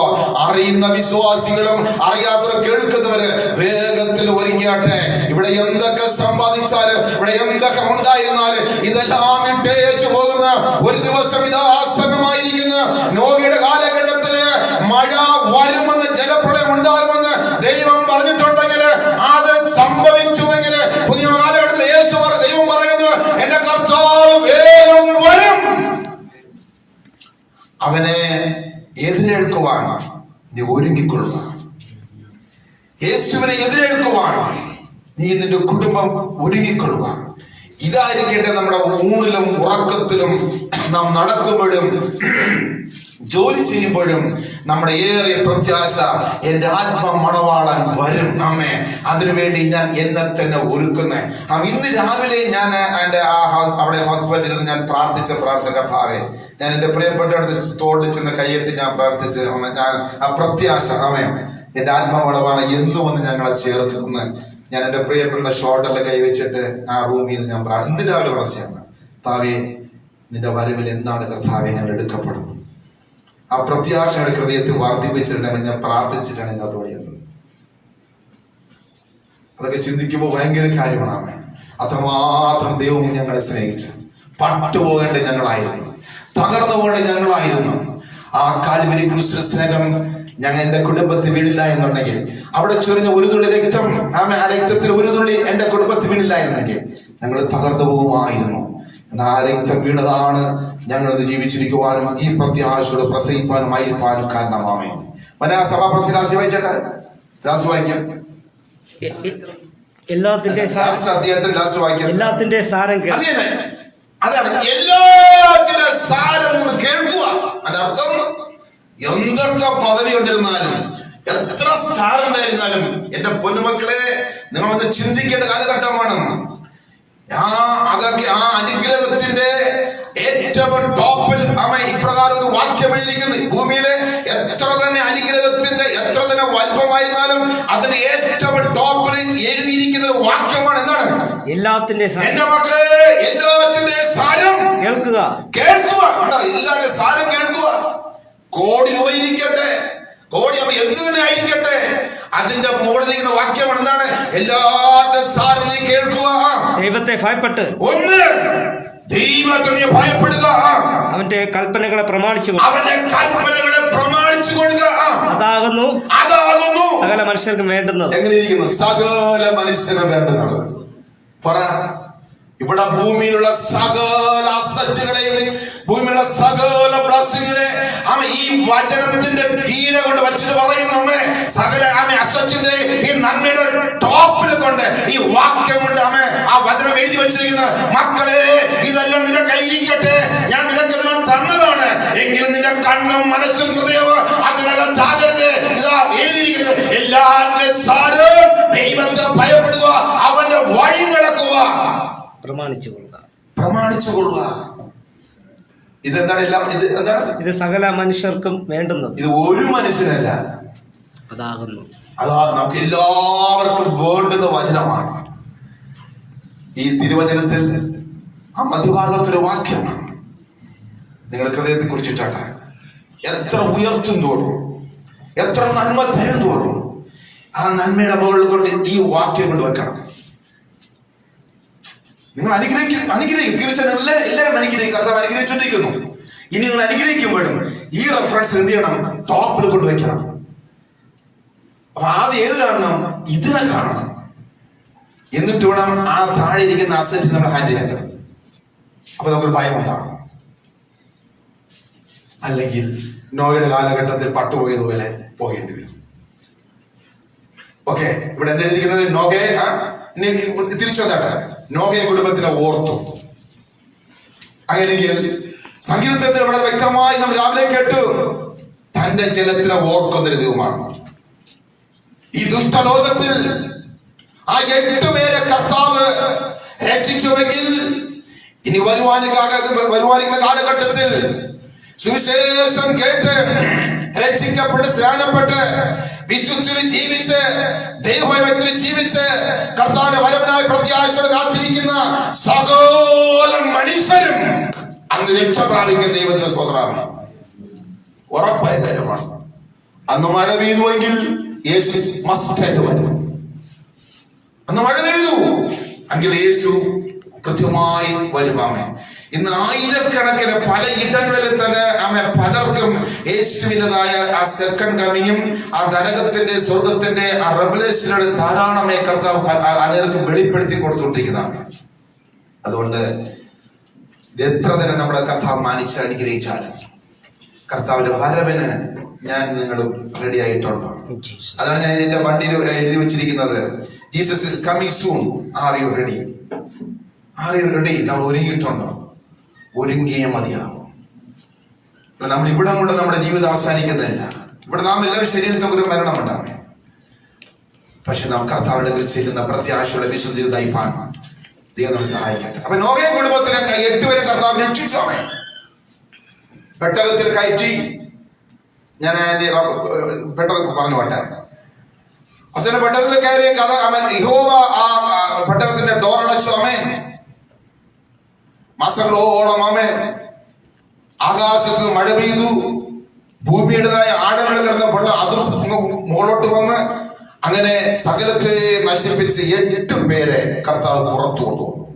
അറിയുന്ന വിശ്വാസികളും അറിയാത്തവർ കേൾക്കുന്നവര് വേഗത്തിൽ ഒരുങ്ങിയാട്ടെ. ഇവിടെ എന്തൊക്കെ സമ്പാദിച്ചാലും ഇവിടെ എന്തൊക്കെ ഉണ്ടായിരുന്നാലും ഇതെല്ലാം ഇട്ടേച്ചു പോകുന്ന ഒരു ദിവസം ഇതാ ആസന്നമായിരിക്കുന്ന നോഹയുടെ കാലഘട്ടത്തില് മഴ വരുമെന്ന്, ജലപ്രളയം ഉണ്ടാകുമെന്ന് ദൈവം പറഞ്ഞിട്ടുണ്ടെങ്കിൽ അത് സംഭവിച്ചുവെങ്കിൽ പുതിയ കാലഘട്ടത്തിൽ യേശു ദൈവം പറയുന്നു, എന്റെ കർത്താവ് വേഗം വരും. അവനെ എതിരേൽക്കുവാൻ നീ ഒരുങ്ങിക്കൊള്ളുക. യേശുവിനെ എതിരേൽക്കുവാൻ നീ നിന്റെ കുടുംബം ഒരുങ്ങിക്കൊള്ളുക. ഇതായിരിക്കട്ടെ നമ്മുടെ ഊണിലും ഉറക്കത്തിലും, നാം നടക്കുമ്പോഴും ജോലി ചെയ്യുമ്പോഴും നമ്മുടെ ഏറിയ പ്രത്യാശ, എന്റെ ആത്മ മണവാളൻ വരും. അമ്മേ, അതിനുവേണ്ടി ഞാൻ എന്നെ തന്നെ ഒരുക്കുന്നേ. ഇന്ന് രാവിലെ ഞാൻ എൻ്റെ അവിടെ ഹോസ്പിറ്റലിൽ ഞാൻ പ്രാർത്ഥിച്ച പ്രാർത്ഥന, കർത്താവേ, ഞാൻ എൻ്റെ പ്രിയപ്പെട്ടടുത്ത് തോളിൽ ചെന്ന് കൈയിട്ട് ഞാൻ പ്രാർത്ഥിച്ച്, ഞാൻ ആ പ്രത്യാശ, അമ്മേ, എൻ്റെ ആത്മമണവാളൻ എന്തുവന്ന് ഞങ്ങളെ ചേർക്കുന്നു. ഞാൻ എൻ്റെ പ്രിയപ്പെട്ട ഷോൾഡറിൽ കൈവച്ചിട്ട് ആ റൂമിൽ ഞാൻ ഇന്ന് രാവിലെ പ്രാർത്ഥിച്ചാണ്, താവേ, നിന്റെ വരവിൽ എന്താണ് കർത്താവെ ഞാൻ എടുക്കപ്പെടും. ആ പ്രത്യാശയുടെ ഹൃദയത്തിൽ വർദ്ധിപ്പിച്ചിട്ടുണ്ടെങ്കിൽ ഞാൻ പ്രാർത്ഥിച്ചിട്ടാണ് ഇതിനകത്ത് ഓടിയത്. അതൊക്കെ ചിന്തിക്കുമ്പോൾ ഭയങ്കര കാര്യമാണ്. അത്രമാത്രം ദൈവം ഞങ്ങളെ സ്നേഹിച്ചു. പട്ടുപോകേണ്ട ഞങ്ങളായിരുന്നു, തകർന്നു പോകേണ്ട ഞങ്ങളായിരുന്നു. ആ കാൽവരി ക്രൂശിന്റെ സ്നേഹം ഞങ്ങൾ എൻ്റെ കുടുംബത്തിൽ വീണില്ല എന്നുണ്ടെങ്കിൽ, അവിടെ ചൊരിഞ്ഞ ഒരു തുള്ളി രക്തം, ആ രക്തത്തിൽ ഒരു തുള്ളി എൻ്റെ കുടുംബത്തിൽ വീണില്ലായിരുന്നെങ്കിൽ ഞങ്ങൾ തകർന്നു പോകുമായിരുന്നു. എന്നാൽ ആ രക്തം വീണതാണ് ഞങ്ങളത് ജീവിച്ചിരിക്കുവാനും ഈ പ്രത്യാശയോട് പ്രസവിപ്പാനും ആയിരിക്കാനും കാരണമാമേ. സഭാപ്രസി വായിച്ചേട്ടെ, ലാസ്റ്റ് വായിക്കാം. എല്ലാത്തിന്റെ സാരം അതാണ് എല്ലാത്തിന്റെ സാരം നിന്ന് കേൾക്കുക. അതിനർത്ഥം എന്തൊക്കെ പദവി കൊണ്ടിരുന്നാലും, എത്ര സ്റ്റാർ ഉണ്ടായിരുന്നാലും, എന്റെ പൊന്നുമക്കളെ, നിങ്ങളൊന്ന് ചിന്തിക്കേണ്ട കാലഘട്ടമാണ്. അതൊക്കെ ആ അനുഗ്രഹത്തിന്റെ ഏറ്റവും ടോപ്പിൽ ഇപ്രകാരം ഒരു വാക്യം എഴുതിയിരിക്കുന്നു. ഭൂമിയിലെ എത്ര തന്നെ അനുഗ്രഹത്തിന്റെ എത്ര തന്നെ വലുപ്പമായിരുന്നാലും അതിന് ഏറ്റവും ടോപ്പിൽ എഴുതിയിരിക്കുന്ന ഒരു വാക്യമാണ്. എന്താണ്? എല്ലാത്തിന്റെ എന്റെ മക്കളെ, എല്ലാത്തിന്റെ സാരം കേൾക്കുക. എല്ലാത്തിന്റെ സാരം കേൾക്കുക. കോടി രൂപ ഇരിക്കട്ടെ, കോടി എന്ത് തന്നെ ആയിരിക്കട്ടെ, അതിന്റെ മുകളിലിരിക്കുന്ന വാക്യമാണ്. എന്താണ്? എല്ലാത്തിന്റെ സാരം നീ കേൾക്കുക. ദൈവത്തെ ഭയപ്പെട്ട് ദൈവത്തെ നീ ഭയപ്പെടുക. അവന്റെ കൽപ്പനകളെ പ്രമാണിച്ചു കൊള്ളുക. അതാകുന്നു സകല മനുഷ്യർക്കും വേണ്ടുന്നത്. എങ്ങനെ ഇരിക്കുന്നു? സകല മനുഷ്യന് വേണ്ടുന്നത്. പറ, ഇവിടെ ഭൂമിയിലുള്ള സകല അസറ്റുകളെയും ഭൂമിയിലുള്ള സകല ബ്ലസ്സിങ്ങിനെ ഈ വചനത്തിന്റെ കീഴെ കൊണ്ട് വെച്ചിട്ട് പറയുന്നു, സകല അസറ്റിന്റെ ഈ നന്മയുടെ ടോപ്പിൽ കൊണ്ട് ഈ വാക്യം കൊണ്ട് ആ വചനം എഴുതി വെച്ചിരിക്കുന്നത്. മക്കളെ, ഇതെല്ലാം നിന്റെ കയ്യിരിക്കട്ടെ, ഞാൻ നിനക്കെല്ലാം തന്നതാണ്. എങ്കിലും നിന്റെ കണ്ണും മനസ്സും ഹൃദയവും അതിനകത്താകരുത്. ഇതാ എഴുതിയിരിക്കുന്നത്, എല്ലാവരുടെയും സാരം ദൈവത്തെ ഭയപ്പെടുക, അവന്റെ വഴി നടക്കുക, പ്രമാണിച്ചുകൊള്ളുക. ഇതെന്താണ്? എല്ലാം ഇത് സകല മനുഷ്യർക്കും വേണ്ടുന്നത്. ഇത് ഒരു മനുഷ്യനല്ല, അതാകുന്നു. അതാ നമുക്ക് എല്ലാവർക്കും വേണ്ടുന്ന വചനമാണ്. ഈ തിരുവചനത്തിൽ ആ മധ്യഭാഗത്തൊരു വാക്യമാണ്. നിങ്ങൾ ഹൃദയത്തെ കുറിച്ചിട്ടാണ്. എത്ര ഉയർത്തും തോറും, എത്ര നന്മ തരും തോറും ആ നന്മയുടെ മുകളിൽ കൊണ്ട് ഈ വാക്യം കൊണ്ട് വെക്കണം. നിങ്ങൾ അനുഗ്രഹിക്കും തീർച്ചയായും എല്ലാവരും അനുഗ്രഹിക്കും. കർത്താവ് അനുഗ്രഹിച്ചുകൊണ്ടിരിക്കുന്നു. ഇനി നിങ്ങൾ അനുഗ്രഹിക്കുമ്പോഴും ഈ റെഫറൻസ് എന്ത് ചെയ്യണം? ടോപ്പിൽ കൊണ്ടുവയ്ക്കണം. അപ്പൊ ആദ്യം ഏത് കാണണം? ഇതിനെ കാണണം. എന്നിട്ട് വേണം ആ താഴെ ഇരിക്കുന്ന അസറ്റ് നമ്മൾ ഹാൻഡിൽ ചെയ്യേണ്ടത്. അപ്പൊ നമുക്കൊരു ഭയം ഉണ്ടാകും. അല്ലെങ്കിൽ നോയുടെ കാലഘട്ടത്തിൽ പട്ടുപോയതുപോലെ പോകേണ്ടി വരും. ഓക്കെ, ഇവിടെ എന്താ എഴുതിയിരിക്കുന്നത്? നോഗയെ തിരിച്ചു വന്നാട്ടെ, നോഗയെ കുടുംബത്തിനെ ഓർത്തു. അങ്ങനെയെങ്കിൽ സങ്കീർത്തനത്തിൽ വളരെ വ്യക്തമായി നമ്മൾ രാവിലെ കേട്ടു, തന്റെ ജനത്തിനെ ഓർക്കുന്നൊരു ദൈവമാണ്. ഈ ദുഷ്ടലോകത്തിൽ ആ 8 പേരെ കർത്താവ് രക്ഷിച്ചുവെങ്കിൽ ഇനി വരുവാനിക്കുന്ന കാലഘട്ടത്തിൽ സുവിശേഷം കേട്ട് രക്ഷിക്കപ്പെട്ട് സ്നാനപ്പെട്ട് വിശുദ്ധിയിൽ ജീവിച്ച് ദൈവഭയത്തിൽ ജീവിച്ച് കർത്താവിന്റെ വരവനായ പ്രത്യാശയോടെ കാത്തിരിക്കുന്ന സകല മനുഷ്യരും അന്ന് രക്ഷ പ്രാപിക്കുന്ന ദൈവത്തിന്റെ സ്തോത്രം. ഉറപ്പായ കാര്യമാണ്. അന്ന് മഴ പെയ്തുവെങ്കിൽ യേശു മസ്റ്റായിട്ട് വരും. അന്ന് മഴ പെയ്തു എങ്കിൽ യേശു കൃത്യമായി വരും. ആമേൻ. ഇന്ന് ആയിരക്കണക്കിന് പല ഇടങ്ങളിൽ തന്നെ പലർക്കും യേശുവിൻ്റെതായ ആ സെക്കൻഡ് കമ്മിങ്ങും ആ നരകത്തിന്റെ സ്വർഗത്തിന്റെ ആ റെവലേഷനുകൾ ധാരാളമായി കർത്താവ് അനേർക്കും വെളിപ്പെടുത്തി കൊടുത്തുകൊണ്ടിരിക്കുന്നതാണ്. അതുകൊണ്ട് ഇത് എത്ര തന്നെ നമ്മളെ കർത്താവ് മാനിച്ച് അനുഗ്രഹിച്ചാലും കർത്താവിന്റെ വരവിന് ഞാൻ നിങ്ങളും റെഡി ആയിട്ടുണ്ടോ? അതാണ് ഞാൻ എന്റെ വണ്ടിയിൽ എഴുതി വെച്ചിരിക്കുന്നത്, Jesus is coming soon. Are you ready? Are you ready? നമ്മൾ ഒരുങ്ങിയിട്ടുണ്ടോ? ഒരുങ്ങിയേ മതിയാവും. നമ്മൾ ഇവിടെ കൊണ്ട് നമ്മുടെ ജീവിതം അവസാനിക്കുന്നില്ല. ഇവിടെ നാം എല്ലാവരും ശരീരത്തിൽ ഒരു മരണമുണ്ടാവേ, പക്ഷെ നാം കർത്താവിന്റെ ചെല്ലുന്ന പ്രത്യാശയുടെ വിശുദ്ധി നയിപ്പാൻ ദൈവം നമ്മളെ സഹായിക്കട്ടെ. അപ്പൊ നോഹയെ കുടുംബത്തിനെ 8 വരെ കർത്താവ് രക്ഷിച്ചു. അവൻ പെട്ടകത്തിൽ കയറ്റി. ഞാൻ പെട്ടെന്ന് പറഞ്ഞു പോട്ടെ. അവസാനം പെട്ടകത്തിൽ കയറിയ കഥ അവൻ യഹോവ ആ പെട്ടകത്തിന്റെ ഡോർ അടച്ചു. അവൻ മാസങ്ങളോളം ആകാശത്ത് മഴ പെയ്തു. ഭൂമിയുടേതായ ആഴങ്ങൾ കിടന്ന വെള്ളം അത് മുകളോട്ട് വന്ന് അങ്ങനെ സകലത്തെ നശിപ്പിച്ച് 8 പേരെ കർത്താവ് പുറത്തു കൊണ്ടുവന്നു.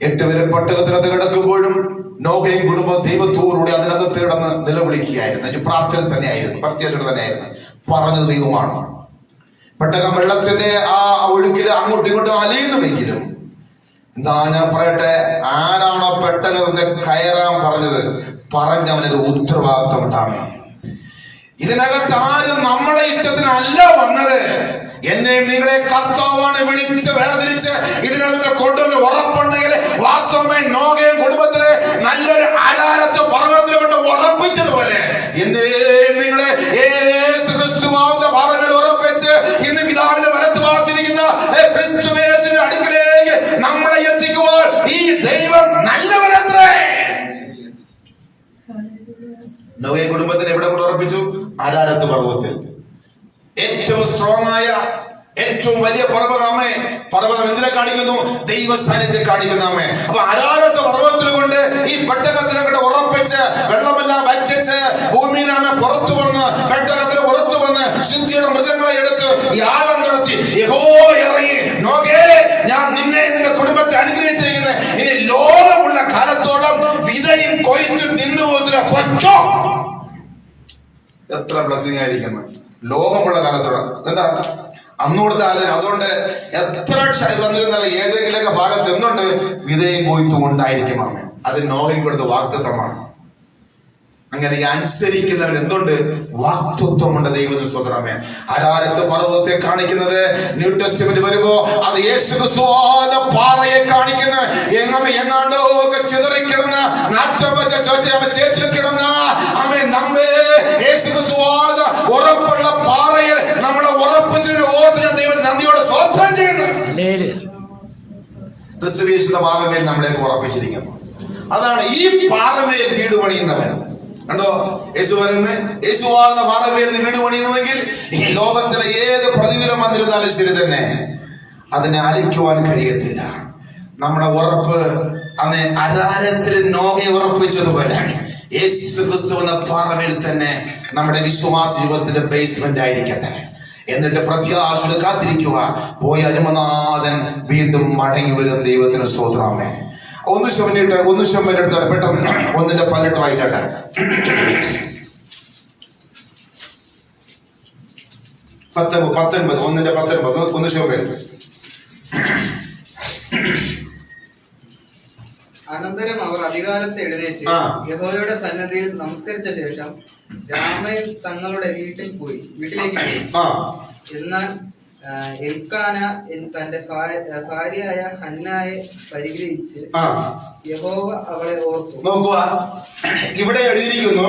8 പേരെ പെട്ടകത്തിനകത്ത് കിടക്കുമ്പോഴും നോഹയും കുടുംബം ദൈവത്തോടുകൂടി അതിനകത്ത് കിടന്ന് നിലവിളിക്കുകയായിരുന്നു. പ്രാർത്ഥന തന്നെയായിരുന്നു, പ്രത്യേകത തന്നെയായിരുന്നു. പറഞ്ഞത് ദൈവമാണ്. പെട്ടകം വെള്ളത്തിന്റെ ആ ഒഴുക്കിൽ അങ്ങോട്ടും ഇങ്ങോട്ടും അലയുന്നുവെങ്കിലും എന്താ ഞാൻ പറയട്ടെ, ആരാണോ പെട്ടകത്തെ കയറാൻ പറഞ്ഞവനൊരു ഉത്തരവാദിത്വം ഉണ്ടാകും. ഇതിനകത്ത് ആരും നമ്മുടെ ഇഷ്ടത്തിനല്ല വന്നത്. എന്നെയും നിങ്ങളെ കർത്താവാണ് വിളിച്ച് വേർതിരിച്ച് ഇതിനകത്ത് കൊണ്ടുവന്ന് ഉറപ്പുണ്ടെങ്കിൽ വാസ്തവമായി നോഹയും കുടുംബത്തിലെ നല്ലൊരു അലാരത്ത് പർവ്വതത്തിൽ കൊണ്ട് ഉറപ്പിച്ചതുപോലെ എന്നെയും നിങ്ങളെ ക്രിസ്തുവാകുന്ന പാറമേൽ ഉറപ്പിച്ച് ഇന്ന് പിതാവിന്റെ വലത്ത് ഭാഗത്തിരിക്കുന്ന ക്രിസ്തുവേശുവിന്റെ അടുക്കലേക്ക് നമ്മളെ എത്തിക്കുവാൻ ഈ ദൈവം നല്ലവരത്രേ. നോഹയെ കുടുംബത്തിന് എവിടെ കൊണ്ട് ഉറപ്പിച്ചു? അരാരത്ത് പർവ്വതത്തിൽ. ഏറ്റവും സ്ട്രോങ് ആയ ഏറ്റവും വലിയ പർവ്വതമേ. പർവ്വതം എന്തിനെ കാണിക്കുന്നു? ദൈവ സാന്നിധ്യത്തെ കാണിക്കുന്നമേ. അപ്പൊ അരാരത്ത് പർവ്വതത്തിൽ കൊണ്ട് ഈ പെട്ടകത്തിനെ കൊണ്ട് ഉറപ്പിച്ച് വെള്ളമെല്ലാം വറ്റിച്ച് ഭൂമിയിലാമ പുറത്തു വന്ന് പെട്ടകത്തിന് പുറത്തു വന്ന് ശുദ്ധിയുടെ മൃഗങ്ങളെ എടുത്ത് യാഗം നടത്തി യഹോവ ഇറങ്ങി, നോഹേ ഞാൻ നിന്നെ നിന്റെ കുടുംബത്തെ അനുഗ്രഹിച്ചിരിക്കുന്നത്, ഇനി ലോകമുള്ള കാലത്തോളം വിതയും കൊയ്ത്തും നിന്നു പോകത്തില്ല. പൊച്ചോ. എത്ര ബ്ലെസ്സിംഗ് ആയിരിക്കുന്നു ലോകമുള്ള കാലത്തോളം. എന്താ അന്നൂടത്തെ ആലോചന. അതുകൊണ്ട് എത്ര വന്നിരുന്നാലും ഏതെങ്കിലുമൊക്കെ ഭാഗത്ത് എന്തുണ്ട്? വിതയും കൊയ്ത്തും ഉണ്ടായിരിക്കും. ആമേൻ. അത് നോഹയ്ക്ക് കൊടുത്ത വാഗ്ദത്തമാണ്. അങ്ങനെ അനുസരിക്കുന്നവൻ എന്തുണ്ട്? വാഗ്ദത്വമുണ്ട്. ദൈവത്തിന് സ്വതന്ത്രമേ. അരാരത്ത് പർവ്വതത്തെ കാണിക്കുന്നത് ന്യൂ ടെസ്റ്റ്മെന്റ് വരുമ്പോ അത് യേശു ക്രിസ്തുവായ പാറയെ കാണിക്കുന്ന എങ്ങാണ്ടോ ഒക്കെ ചിതറിക്കിടന്ന നാറ്റപ്പച്ച ചേച്ചിൽ കിടന്ന നമ്മെ യേശു ക്രിസ്തുവായ ഉറപ്പുള്ള പാറയിൽ നമ്മളെ ഉറപ്പിച്ചതിന് ഓർത്ത് ഞാൻ ദൈവം നന്ദിയോടെ സ്വോത്രം ചെയ്യുന്നു. ക്രിസ്തുവേശുവിന്റെ പാറമേൽ നമ്മളെ ഉറപ്പിച്ചിരിക്കുന്നു. അതാണ് ഈ പാറമേൽ വീട് പണിയുന്നവൻ. കണ്ടോ യേശു പറയുന്നത്? യേശുവാകുന്ന പാറമേൽ വീട് പണിയുന്നുവെങ്കിൽ ഈ ലോകത്തിലെ ഏത് പ്രതികൂലം വന്നിരുന്നാലും ശരി തന്നെ അതിനെ അലിക്കുവാൻ കഴിയത്തില്ല. നമ്മുടെ ഉറപ്പ് അന്ന് അരാരത്തിൽ നോഹയെ ഉറപ്പിച്ചതുപോലെ യേശു ക്രിസ്തു എന്ന പാറമേൽ തന്നെ നമ്മുടെ വിശ്വാസ ജീവിതത്തിന്റെ ബേസ്മെന്റ് ആയിരിക്കട്ടെ. എന്നിട്ട് പ്രത്യാശയോടെ കാത്തിരിക്കുക. പോയി അരുമനാഥൻ വീണ്ടും മടങ്ങി വരും. ദൈവത്തിന് സ്തോത്രമേ. 1 ശമൂവേൽ എടുത്താൽ പെട്ടെന്ന് 1:18 വായിച്ചാട്ടെ. അനന്തരം അവർ അധികാരത്തെ എഴുന്നേറ്റ് യഹോവയുടെ സന്നിധിയിൽ നമസ്കരിച്ച ശേഷം രാമയിൽ തങ്ങളുടെ വീട്ടിലേക്ക് പോയി. എന്നാൽ എൽക്കാന തന്റെ ഭാര്യയായ ഹന്നായെ പരിഗ്രഹിച്ച് യഹോവ അവളെ ഓർത്തു. നോക്കുക, ഇവിടെ എഴുതിയിരിക്കുന്നു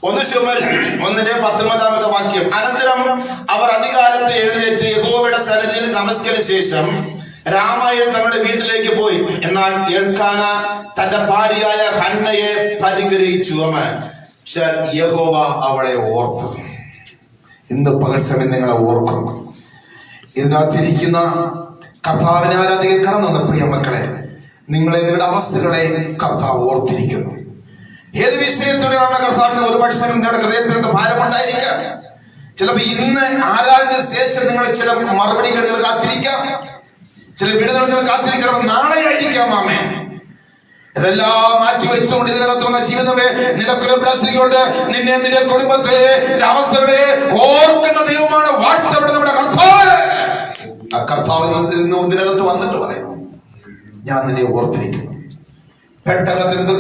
1 ശമൂവേൽ 1:19 വാക്യം. അനന്തരം അവർ അധികാരത്തെ എഴുന്നേറ്റ് യഹോവയുടെ സന്നിധിയിൽ നമസ്കരിച്ച ശേഷം രാമയിൽ തങ്ങളുടെ വീട്ടിലേക്ക് പോയി. എന്നാൽ എൽക്കാന തന്റെ ഭാര്യയായ ഹന്നയെ പരിഗ്രഹിച്ചു. യഹോവ അവളെ ഓർത്തു. ഇന്ന് പകൽ സമയം നിങ്ങളെ ഓർക്കും. ഇതിനകത്തിരിക്കുന്ന കർത്താവിനെ ആരാധിക്കാൻ കടന്നു വന്ന പ്രിയ മക്കളെ, നിങ്ങളെ നിങ്ങളുടെ അവസ്ഥകളെ കർത്താവ് ഓർത്തിരിക്കുന്നു. ഏത് വിഷയത്തോടെയാണ് കർത്താവിന് ഒരുപക്ഷെ നിങ്ങളുടെ ഹൃദയത്തിൽ ഭാരമുണ്ടായിരിക്കാം. ചിലപ്പോൾ ഇന്ന് ആരാധന ശേഷം നിങ്ങൾ ചില മറുപടികൾ നിങ്ങൾ കാത്തിരിക്കാം, ചില വിടുതൽ നിങ്ങൾ കാത്തിരിക്കണം. നാളെ ആയിരിക്കാം ആമേൻ. ഇതെല്ലാം മാറ്റിവെച്ചുകൊണ്ട് ഇതിനകത്തുള്ള ജീവിതമേ നിനക്കൊരു ബ്ലെസ്സിംഗ് ഉണ്ട്. നിന്നെ, നിന്റെ കുടുംബത്തെ, അവസ്ഥകളെ ഓർക്കുന്ന ദൈവമാണ്. വാഴ്ത്തവിടെ നമ്മുടെ കർത്താവ്. ആ കർത്താവ് ഇതിനകത്ത് വന്നിട്ട് പറയുന്നു, ഞാൻ നിന്നെ ഓർത്തിരിക്കുന്നു. പെട്ടകത്തിന്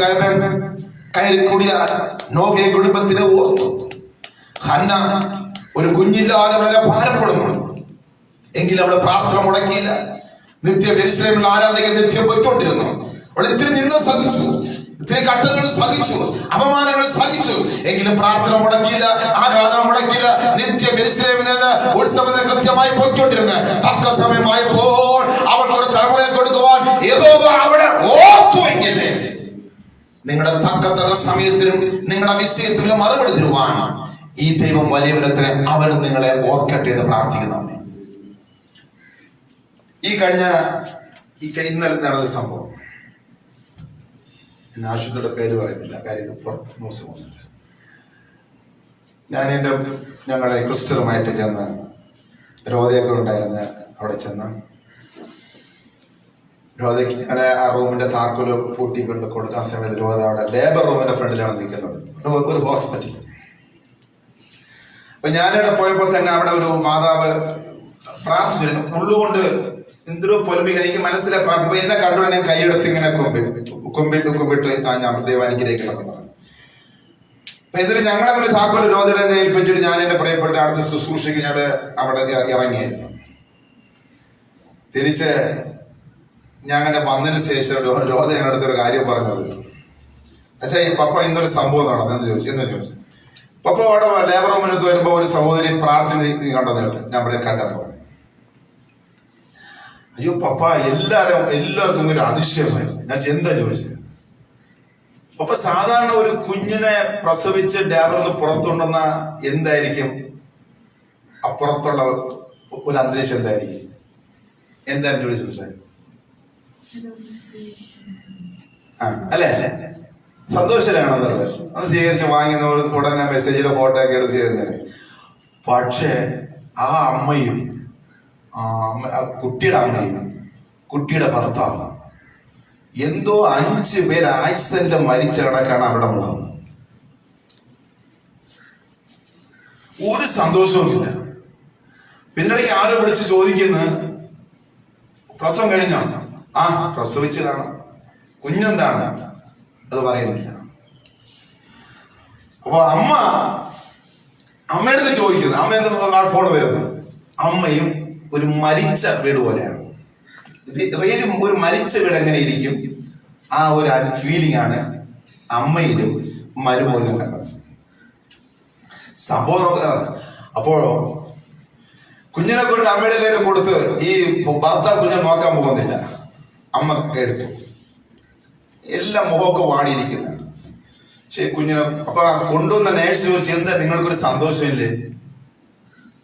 കയറിക്കൂടിയ നോഹയെ കുടുംബത്തിനെ ഓർത്തു. ഹന്ന ഒരു കുഞ്ഞില്ലാതെ വളരെ ഭാരപ്പെടുന്നു. എങ്കിലും അവളെ പ്രാർത്ഥന മുടക്കിയില്ല. നിത്യ യെരൂശലേമിൽ ആരാധനയ്ക്ക് നിത്യം പോയിക്കൊണ്ടിരുന്നു. അവൾ ഇത്തിരി നിന്ന് സഹിച്ചു, ഇത്തിരി കട്ടങ്ങൾ സഹിച്ചു, അപമാനങ്ങൾ സഹിച്ചു. എങ്കിലും പ്രാർത്ഥന മുടക്കിയില്ല, ആരാധന മുടക്കിയില്ല. നിത്യ യെരൂശലേമിന് ഉത്സവത്തിന് കൃത്യമായി പോയിക്കൊണ്ടിരുന്ന തക്ക സമയമായപ്പോൾ അവൾക്കൊരു തലമുറയെ കൊടുക്കുവാൻ യഹോവ അവിടെ ഓർത്തുവെങ്കിൽ നിങ്ങളുടെ തക്ക സമയത്തിനും നിങ്ങളുടെ വിഷയത്തിനും മറുപടി തരുവാൻ ഈ ദൈവം വലിയവനത്തിന് അവൻ നിങ്ങളെ ഓർക്കട്ടെ എന്ന് പ്രാർത്ഥിക്കുന്നു. ഇന്നലെ നടന്ന സംഭവം ആശുപത്രിയുടെ പേര് പറയുന്നില്ല, കാര്യം പുറത്ത് മോശമൊന്നുമില്ല. ഞങ്ങളെ ക്രിസ്റ്റലുമായിട്ട് ചെന്ന് രോധയൊക്കെ ഉണ്ടായിരുന്ന അവിടെ ചെന്ന് രോധയ്ക്ക് ഞങ്ങളെ ആ റൂമിന്റെ താക്കോല് പൂട്ടിക്കൊണ്ട് കൊടുക്കാൻ സമയത്ത് രോധ അവിടെ ലേബർ റൂമിന്റെ ഫ്രണ്ടിലാണ് നിൽക്കുന്നത്, ഒരു ഹോസ്പിറ്റൽ. അപ്പൊ ഞാനിവിടെ പോയപ്പോൾ തന്നെ അവിടെ ഒരു മാതാവ് പ്രാർത്ഥിച്ചിരുന്നു. ഉള്ളുകൊണ്ട് എന്തൊരു പൊലിമിക എനിക്ക് മനസ്സിലെ പ്രാർത്ഥന. എന്നെ കണ്ടു ഞാൻ കൈയെടുത്ത് ഇങ്ങനെ കുമ്പിട്ട് ഞാൻ ദൈവം അനുഗ്രഹിക്കണമെന്ന് പറഞ്ഞു. അപ്പൊ എന്നിട്ട് ഞങ്ങളെ താക്കോല് രോധയുടെ ഏൽപ്പിച്ചിട്ട് ഞാൻ എന്റെ പ്രിയപ്പെട്ട അടുത്ത ശുശ്രൂഷയ്ക്ക് ഞങ്ങള് അവിടെ ഇറങ്ങിയായിരുന്നു. തിരിച്ച് ഞാൻ അങ്ങനെ വന്നതിന് ശേഷം രോധ ഞങ്ങളുടെ അടുത്തൊരു കാര്യം പറഞ്ഞത്, അച്ഛാ പപ്പ ഇന്നൊരു സംഭവം നടന്നെന്ന് ചോദിച്ചു. പപ്പ അവിടെ ലേബർ റൂമിനകത്ത് വരുമ്പോ ഒരു സഹോദരി പ്രാർത്ഥന കണ്ടെന്ന് കേട്ടു. ഞാൻ ഇവിടെ കണ്ടെന്ന് പറഞ്ഞു. അയ്യോ പപ്പ, എല്ലാവർക്കും ഒരു അതിശയമായിരുന്നു. ഞാൻ എന്താ ചോദിച്ചത്? പപ്പ, സാധാരണ ഒരു കുഞ്ഞിനെ പ്രസവിച്ച് ലേബറിന്ന് പുറത്തുണ്ടെന്ന എന്തായിരിക്കും അപ്പുറത്തുള്ള ഒരു അന്തരീക്ഷം എന്തായിരിക്കും? എന്തായാലും ചോദിച്ചത് അല്ലേ? സന്തോഷമാണെന്നുള്ളത് അത് സ്വീകരിച്ച് വാങ്ങുന്ന ഉടനെ മെസ്സേജിയുടെ ഫോട്ടോ ഒക്കെ എടുത്ത് ചെയ്യുന്നതല്ലേ. പക്ഷേ ആ അമ്മയും കുട്ടിയുടെ അമ്മയും കുട്ടിയുടെ ഭർത്താവ് എന്തോ 5 പേര് ആക്സിഡന്റ് മരിച്ച കണക്കാണ് അവിടെ ഉള്ളത്. ഒരു സന്തോഷവുമില്ല. പിന്നിടയ്ക്ക് ആരോ വിളിച്ച് ചോദിക്കുന്നു, പ്രസവം കഴിഞ്ഞോ? ആ, പ്രസവിച്ച് കാണാം. കുഞ്ഞെന്താണ്? അത് പറയുന്നില്ല. അപ്പൊ അമ്മയുടെ ചോദിക്കുന്നു, അമ്മ എന്താ ഫോൺ വരുന്നത്? അമ്മയും ഒരു മരിച്ച വീട് പോലെയാണ്. ഒരു മരിച്ച വീട് എങ്ങനെ ഇരിക്കും? ആ ഒരു ഫീലിംഗ് ആണ് അമ്മയിലും മരുമോനും കണ്ടത്. സംഭവം നോക്കുക. അപ്പോ കുഞ്ഞിനെ കൊണ്ട് അമ്മയുടെ കയ്യിൽ കൊടുത്ത് ഈ ഭർത്താവ് കുഞ്ഞിനെ നോക്കാൻ പോകുന്നില്ല. അമ്മ എടുത്തു. എല്ലാം മുഖമൊക്കെ വാടിയിരിക്കുന്നുണ്ട്. പക്ഷെ കുഞ്ഞിനെ അപ്പൊ കൊണ്ടുവന്ന നേഴ്സ് ചോദിച്ചു, എന്താ നിങ്ങൾക്കൊരു സന്തോഷമില്ലേ?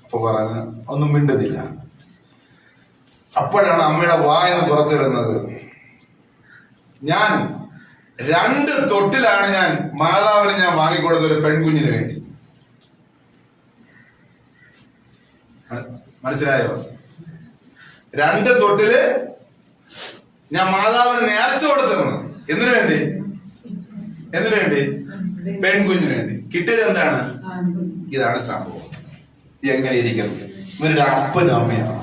അപ്പൊ പറഞ്ഞ് ഒന്നും മിണ്ടുന്നില്ല. അപ്പോഴാണ് അമ്മയുടെ വായെന്ന് പുറത്തിടുന്നത്, ഞാൻ 2 തൊട്ടിലാണ് ഞാൻ മാതാവിന് ഞാൻ വാങ്ങിക്കൊടുത്ത ഒരു പെൺകുഞ്ഞിന് വേണ്ടി. മനസ്സിലായോ? 2 തൊട്ടില് ഞാൻ മാതാവിന് നേർച്ച കൊടുത്തിരുന്നു. എന്തിനു വേണ്ടി? പെൺകുഞ്ഞിന് വേണ്ടി. കിട്ടിയത് എന്താണ്? ഇതാണ് സംഭവം. എങ്ങനെ ഇരിക്കുന്നത്? ഇവരുടെ അപ്പനും അമ്മയാണ്.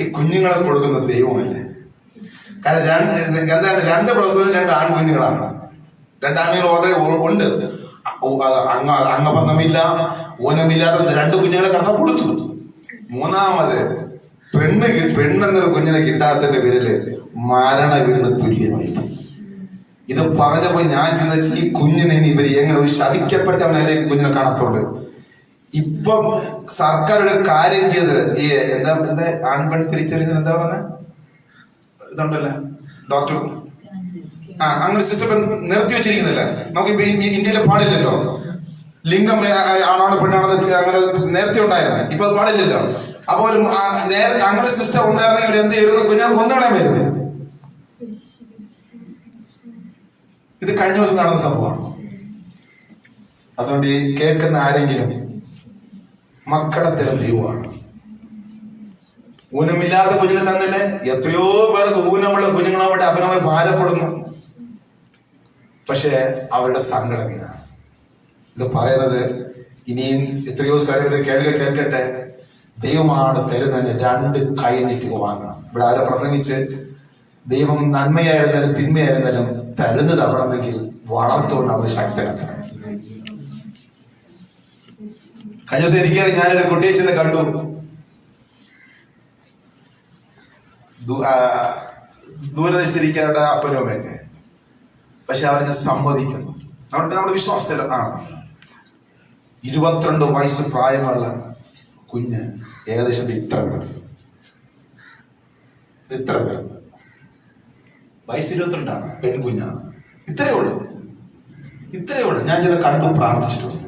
ഈ കുഞ്ഞുങ്ങളെ കൊടുക്കുന്ന ദൈവമല്ലേ? കാരണം 2 പ്രസവത്തിൽ 2 ആൺകുഞ്ഞുങ്ങളാണ്. 2 ആൺകുഞ്ഞുങ്ങൾ ഓൾറെഡി ഉണ്ട്. അംഗബന്ധമില്ല, ഊനമില്ലാത്ത 2 കുഞ്ഞുങ്ങളെ കടന്ന കൊടുത്തു. 3ാമത് പെണ്ണെന്നൊരു കുഞ്ഞിനെ കിട്ടാത്തതിന്റെ പേരില് മരണ വീടിന് തുല്യമായി. ഇത് പറഞ്ഞപ്പോ ഞാൻ ചിന്തിച്ചു, ഈ കുഞ്ഞിനെ ഇവര് എങ്ങനെ ഒരു ശപിക്കപ്പെട്ടവനല്ലേ കുഞ്ഞിനെ കാണത്തുള്ളൂ. ഇപ്പം സർക്കാർ ഒരു കാര്യം ചെയ്ത് ഈ എന്താ ആൺപെൺ തിരിച്ചറിഞ്ഞത് എന്താ പറഞ്ഞ ഇതുണ്ടല്ലോ ഡോക്ടർ, അങ്ങനെ സിസ്റ്റം നിർത്തി വെച്ചിരിക്കുന്നില്ല. നമുക്കിപ്പോ ഇന്ത്യയിൽ പാടില്ലല്ലോ ലിംഗം ആണാണ് പെണ്ണാണെന്ന് അങ്ങനെ നേരത്തെ ഉണ്ടായിരുന്നു. ഇപ്പൊ അത് പാടില്ലല്ലോ. അപ്പൊ ഒരു നേരത്തെ അങ്ങനെ സിസ്റ്റം ഉണ്ടായിരുന്നെങ്കിൽ എന്ത് ചെയ്യും? കുഞ്ഞാൽ കൊന്നുകളയാൻ വരും. ഇത് കഴിഞ്ഞ ദിവസം നടന്ന സംഭവമാണ്. അതുകൊണ്ട് ഈ കേൾക്കുന്ന ആരെങ്കിലും മക്കളെ തരം ദൈവമാണ്. ഊനമില്ലാത്ത കുഞ്ഞിനെ തന്നില്ലേ? എത്രയോ പേർക്ക് ഊനമുള്ള കുഞ്ഞുങ്ങളാവട്ടെ അവനവർ ഭാരപ്പെടുന്നു. പക്ഷെ അവരുടെ സങ്കടം ഇതാണ്. ഇത് പറയുന്നത് ഇനിയും എത്രയോ സ്ഥലം കേൾക്കട്ടെ. ദൈവമാണ് തരുന്നതിന് 2 കൈ നീട്ടി വാങ്ങണം. ഇവിടെ ആരോ പ്രസംഗിച്ച് ദൈവം നന്മയായിരുന്നാലും തിന്മയായിരുന്നാലും തരുന്നത് അവിടെന്നെങ്കിൽ വളർത്തുകൊണ്ട് അവന് ശക്തനാണ്. കഴിഞ്ഞ ദിവസം എനിക്കറിയാം, ഞാനൊരു കുട്ടിയെ ചെന്ന് കണ്ടു. ദൂരദേശത്തിരിക്കാനുള്ള അപ്പനും അമ്മയൊക്കെ. പക്ഷെ അവരെ സമ്മതിക്കുന്നു. നമ്മുടെ വിശ്വാസത്തിൽ ആണ്. 22 വയസ്സ് പ്രായമുള്ള കുഞ്ഞ് ഏകദേശം ഇത്ര പേർ വയസ്സ് 22 പെൺകുഞ്ഞാണ്. ഇത്രയേ ഉള്ളൂ. ഞാൻ ചെന്ന് കണ്ടു, പ്രാർത്ഥിച്ചിട്ടുണ്ട്.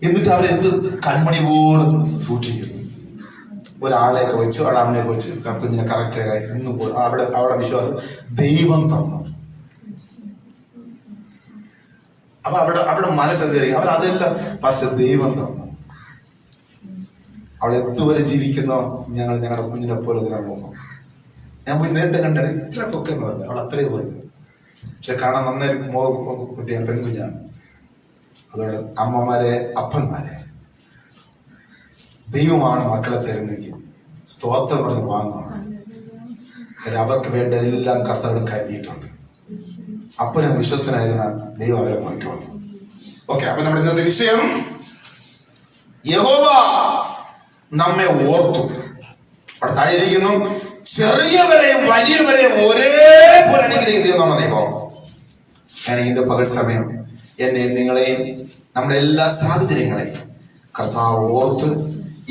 എന്നിട്ട് അവരെന്ത് കൺമണി പോലും സൂക്ഷിക്കുന്നു. ഒരാളെയൊക്കെ വെച്ച് ഒരാളിനെയൊക്കെ വെച്ച് കുഞ്ഞിനെ കറക്റ്റ് ഇന്നും അവിടെ വിശ്വാസം ദൈവം തന്നു. അപ്പൊ അവിടെ മനസ്സെന്തായിരിക്കും? അവരതെല്ലാം പക്ഷെ ദൈവം തന്നു. അവൾ എത്തുവരെ ജീവിക്കുന്നോ ഞങ്ങളുടെ കുഞ്ഞിനെ പോലെ നോക്കും. ഞാൻ പോയി നേരത്തെ കണ്ടാണ് ഇത്ര പൊക്കെ പറഞ്ഞത്. അവൾ അത്രയും പറഞ്ഞു. പക്ഷെ കാണാൻ നന്നായി കുട്ടിയാണ്, പെൺകുഞ്ഞാണ്. അതുകൊണ്ട് അമ്മമാരെ അപ്പന്മാരെ ദൈവമാണ് മക്കളെ തരുന്നെങ്കിൽ സ്തോത്രം പറഞ്ഞ് വാങ്ങണം. അവർക്ക് വേണ്ട എല്ലാം കർത്താവ് കരുതിയിട്ടുണ്ട്. അപ്പനും വിശ്വസനായിരുന്നാൽ ദൈവം അവരെ നോക്കിക്കോളും. ഓക്കെ, അപ്പൊ നമ്മുടെ ഇന്നത്തെ വിഷയം യഹോവ നമ്മെ ഓർത്തു. അവിടെ താഴെയിരിക്കുന്നു, ചെറിയവരെയും വലിയവരെയും ഒരേപോലെ അനുഗ്രഹിക്കുന്ന നമ്മുടെ ദൈവം. ഞാൻ ഇന്ന് പകൽ സമയം എന്നെയും നിങ്ങളെയും നമ്മുടെ എല്ലാ സാഹചര്യങ്ങളെയും കർത്താവ് ഓർത്ത്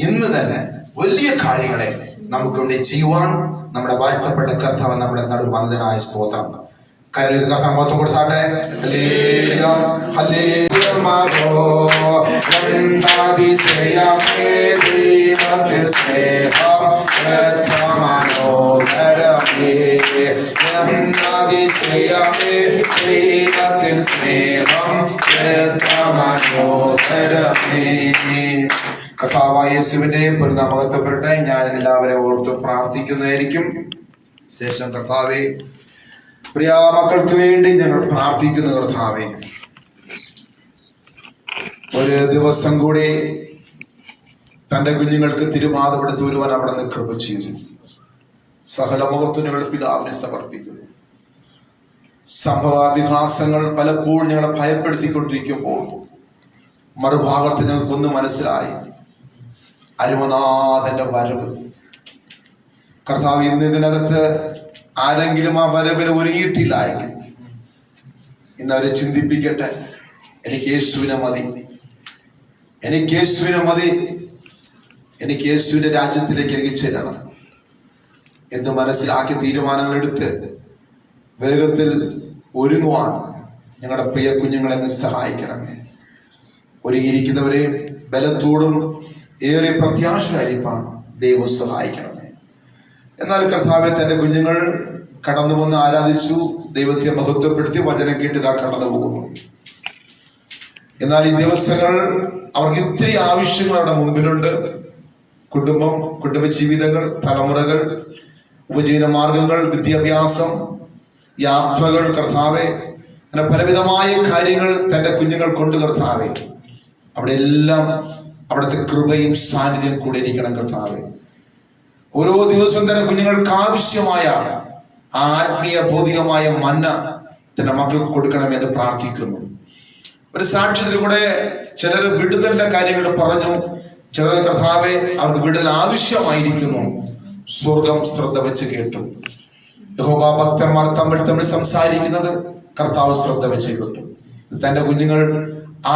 ഇന്ന് തന്നെ വലിയ കാര്യങ്ങളെ നമുക്ക് വേണ്ടി ചെയ്യുവാൻ നമ്മുടെ വാഴ്ത്തപ്പെട്ട കർത്താവ് നമ്മുടെ നടുവിൽ വന്നതിനായ സ്തോത്രം. കരുതി കർത്താവ് മൊത്തം കൊടുത്താട്ടെ. കർത്താവായ യേശുവിന്റെ നാമത്തെ ഞാൻ എല്ലാവരെയും ഓർത്ത് പ്രാർത്ഥിക്കുന്നതായിരിക്കും. ശേഷം കർത്താവേ, പ്രിയ മക്കൾക്ക് വേണ്ടി ഞങ്ങൾ പ്രാർത്ഥിക്കുന്നു. കർത്താവേ, ഒരു ദിവസം കൂടി തന്റെ കുഞ്ഞുങ്ങൾക്ക് തിരുമാതപ്പെടുത്തി വരുവാൻ അവിടെ നിന്ന് കൃപ ചെയ്തു. സകല മഹത്വങ്ങൾ പിതാവിനെ സമർപ്പിക്കുന്നു. സംഭവ വികാസങ്ങൾ പലപ്പോഴും ഞങ്ങളെ ഭയപ്പെടുത്തിക്കൊണ്ടിരിക്കുമ്പോൾ മറുഭാഗത്ത് ഞങ്ങൾക്കൊന്ന് മനസ്സിലായി, അരുമനാഥന്റെ വരവ്. കർത്താവ് ഇന്ന് ഇതിനകത്ത് ആരെങ്കിലും ആ വരവിന് ഒരുങ്ങിയിട്ടില്ല എങ്കിൽ ഇന്ന് അവരെ ചിന്തിപ്പിക്കട്ടെ. എനിക്ക് യേശുവിനെ മതി, എനിക്ക് യേശുവിന്റെ രാജ്യത്തിലേക്ക് എനിക്ക് ചെല്ലണം എന്ന് മനസ്സിലാക്കി തീരുമാനങ്ങൾ എടുത്ത് വേഗത്തിൽ ഒരുങ്ങുവാൻ ഞങ്ങളുടെ പ്രിയ കുഞ്ഞുങ്ങളെ സഹായിക്കണമേ. ഒരുങ്ങിയിരിക്കുന്നവരെ ബലത്തോടും ഏറെ പ്രത്യാശയായിരിക്കാൻ ദൈവം സഹായിക്കണമേ. എന്നാൽ കർത്താവെ, തന്റെ കുഞ്ഞുങ്ങൾ കടന്നു വന്ന് ആരാധിച്ചു, ദൈവത്തെ മഹത്വപ്പെടുത്തി വചനം കേട്ടിതാ കടന്നു പോകുന്നു. എന്നാൽ ഈ ദിവസങ്ങൾ അവർക്ക് ഇത്തിരി ആവശ്യങ്ങൾ അവിടെ മുൻപിലുണ്ട്. കുടുംബം, കുടുംബ ജീവിതങ്ങൾ, തലമുറകൾ, ഉപജീവന മാർഗങ്ങൾ, വിദ്യാഭ്യാസം, യാത്രകൾ. കർത്താവെ, അങ്ങനെ പലവിധമായ കാര്യങ്ങൾ തന്റെ കുഞ്ഞുങ്ങൾ കൊണ്ട് കർത്താവെ, അവിടെ എല്ലാം അവിടുത്തെ കൃപയും സാന്നിധ്യം കൂടെ ഇരിക്കണം. കർത്താവെ, ഓരോ ദിവസവും തന്നെ കുഞ്ഞുങ്ങൾക്ക് ആവശ്യമായ ആത്മീയ ഭൗതികമായ മന്ന തന്റെ മക്കൾക്ക് കൊടുക്കണമെന്ന് പ്രാർത്ഥിക്കുന്നു. ഒരു സാക്ഷ്യത്തിലൂടെ ചിലർ വിടുതലിന്റെ കാര്യങ്ങൾ പറഞ്ഞു. ചിലർ കർത്താവെ, അവർക്ക് വിടുതൽ ആവശ്യമായിരിക്കുന്നു. സ്വർഗം ശ്രദ്ധ വെച്ച് കേട്ടു. യഹോവ ഭക്തന്മാർ തമ്മിൽ സംസാരിക്കുന്നത് കർത്താവ് ശ്രദ്ധ വെച്ച് കേട്ടു. തന്റെ കുഞ്ഞുങ്ങൾ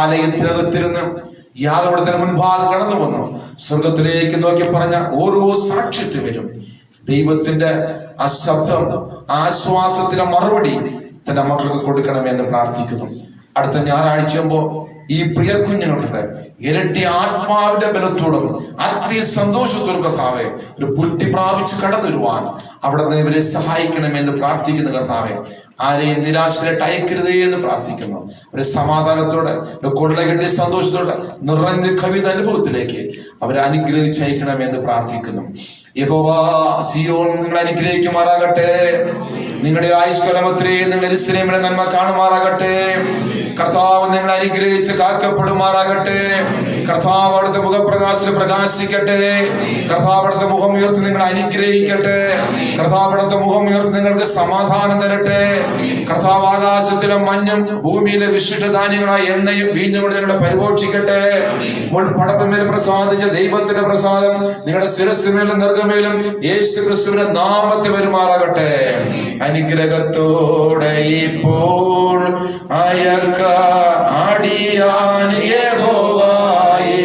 ആലയത്തിനകത്തിരുന്ന് യാഗപീഠത്തിന് മുൻപാകെ കടന്നു വന്നു സ്വർഗത്തിലേക്ക് നോക്കി പറഞ്ഞ ഓരോ സാക്ഷ്യത്തിലും ദൈവത്തിന്റെ ആ ശബ്ദം, ആശ്വാസത്തിന്റെ മറുപടി തന്റെ മക്കൾക്ക് കൊടുക്കണമെന്ന് പ്രാർത്ഥിക്കുന്നു. അടുത്ത ഞായറാഴ്ചയാകുമ്പോ ഈ പ്രിയ കുഞ്ഞുങ്ങൾക്ക് ഇരട്ടി ആത്മാവിന്റെ ബലത്തോടും ആത്മീയ സന്തോഷത്തോടും കർത്താവെ ഒരു പുഷ്ടി പ്രാപിച്ച് കടന്നു വരുവാൻ അവിടെ നിന്ന് ഇവരെ സഹായിക്കണമെന്ന് പ്രാർത്ഥിക്കുന്ന കർത്താവെ, ആരെയും നിരാശയിലിട്ട് അയക്കരുതേ എന്ന് പ്രാർത്ഥിക്കുന്നു. ഒരു സമാധാനത്തോടെ, ഒരു കൊള്ള കിട്ടിയ സന്തോഷത്തോടെ നിറഞ്ഞ കവിത അനുഭവത്തിലേക്ക് അവരെ അനുഗ്രഹിച്ചയക്കണം എന്ന് പ്രാർത്ഥിക്കുന്നു. യഹോവ സിയോൻ നിങ്ങൾ അനുഗ്രഹിക്കുമാറാകട്ടെ. നിങ്ങളുടെ ആയുഷ്കാലമത്രേ നിങ്ങൾ യെരൂശലേമിലെ നന്മ കാണുമാറാകട്ടെ. കർത്താവ് നിങ്ങളെ അനുഗ്രഹിച്ച് കാക്കപ്പെടുമാറാകട്ടെ. കർത്താവ് അവിടുത്തെ മുഖപ്രകാശത്തിൽ പ്രകാശിക്കട്ടെ. കർത്താവ് അവിടുത്തെ മുഖം ഉയർത്തി നിങ്ങളെ അനുഗ്രഹിക്കട്ടെ. കർത്താവ് അവിടുത്തെ മുഖം ഉയർത്തി നിങ്ങൾക്ക് സമാധാനം തരട്ടെ. കർത്താവ് ആകാശത്തിലെ മഞ്ഞും ഭൂമിയിലെ വിശിഷ്ട ധാന്യങ്ങളായ എണ്ണയും വീഞ്ഞുകൊണ്ട് നിങ്ങളെ പരിപോഷിക്കട്ടെ. പടപ്പിന്മേൽ പ്രസാദിച്ച ദൈവത്തിന്റെ പ്രസാദം നിങ്ങളുടെ ശിരസ്സിന്മേലും നെറുകമേലും യേശു ക്രിസ്തുവിന്റെ നാമത്തിൽ വരുമാറാകട്ടെ. അനുഗ്രഹത്തോടെ ഇപ്പോൾ അയക്ക അടിയാൻ യഹോവയേ,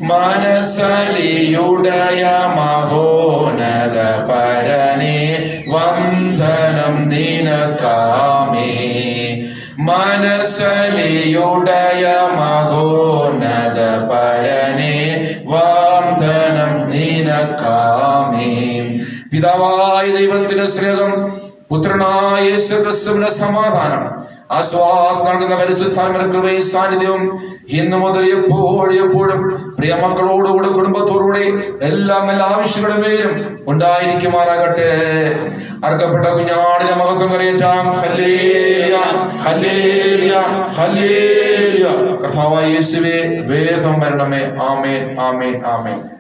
മനസ്സലിയുടയ മഹോന്നത പരനേ, വന്ദനം നിനക്കാമേ. മനസ്സലിയുടയ മഹോന്നത പരനേ, വന്ദനം നിനക്കാമേ. പിതാവായ ദൈവത്തിന്റെ സ്നേഹം, പുത്രനായ യേശു ക്രിസ്തുവിന്റെ സമാധാനം, ആശ്വാസം നൽകുന്ന പരിശുദ്ധാത്മാവിന്റെ കൃപയും സാന്നിധ്യവും ഇന്നു മുതൽ എപ്പോഴും പ്രിയ മക്കളോടുകൂടെ കുടുംബത്തോടുകൂടെ എല്ലാ ആവശ്യങ്ങളുടെ മേലും ഉണ്ടായിരിക്കുമാറാകട്ടെ. അർക്കപ്പെട്ട കുഞ്ഞാടിന്റെ മഹത്വം കരയേറ്റാം. Hallelujah, hallelujah, hallelujah. കർത്താവായ യേശുവേ, വേഗം വരണമേ. ആമേൻ, ആമേൻ, ആമേൻ.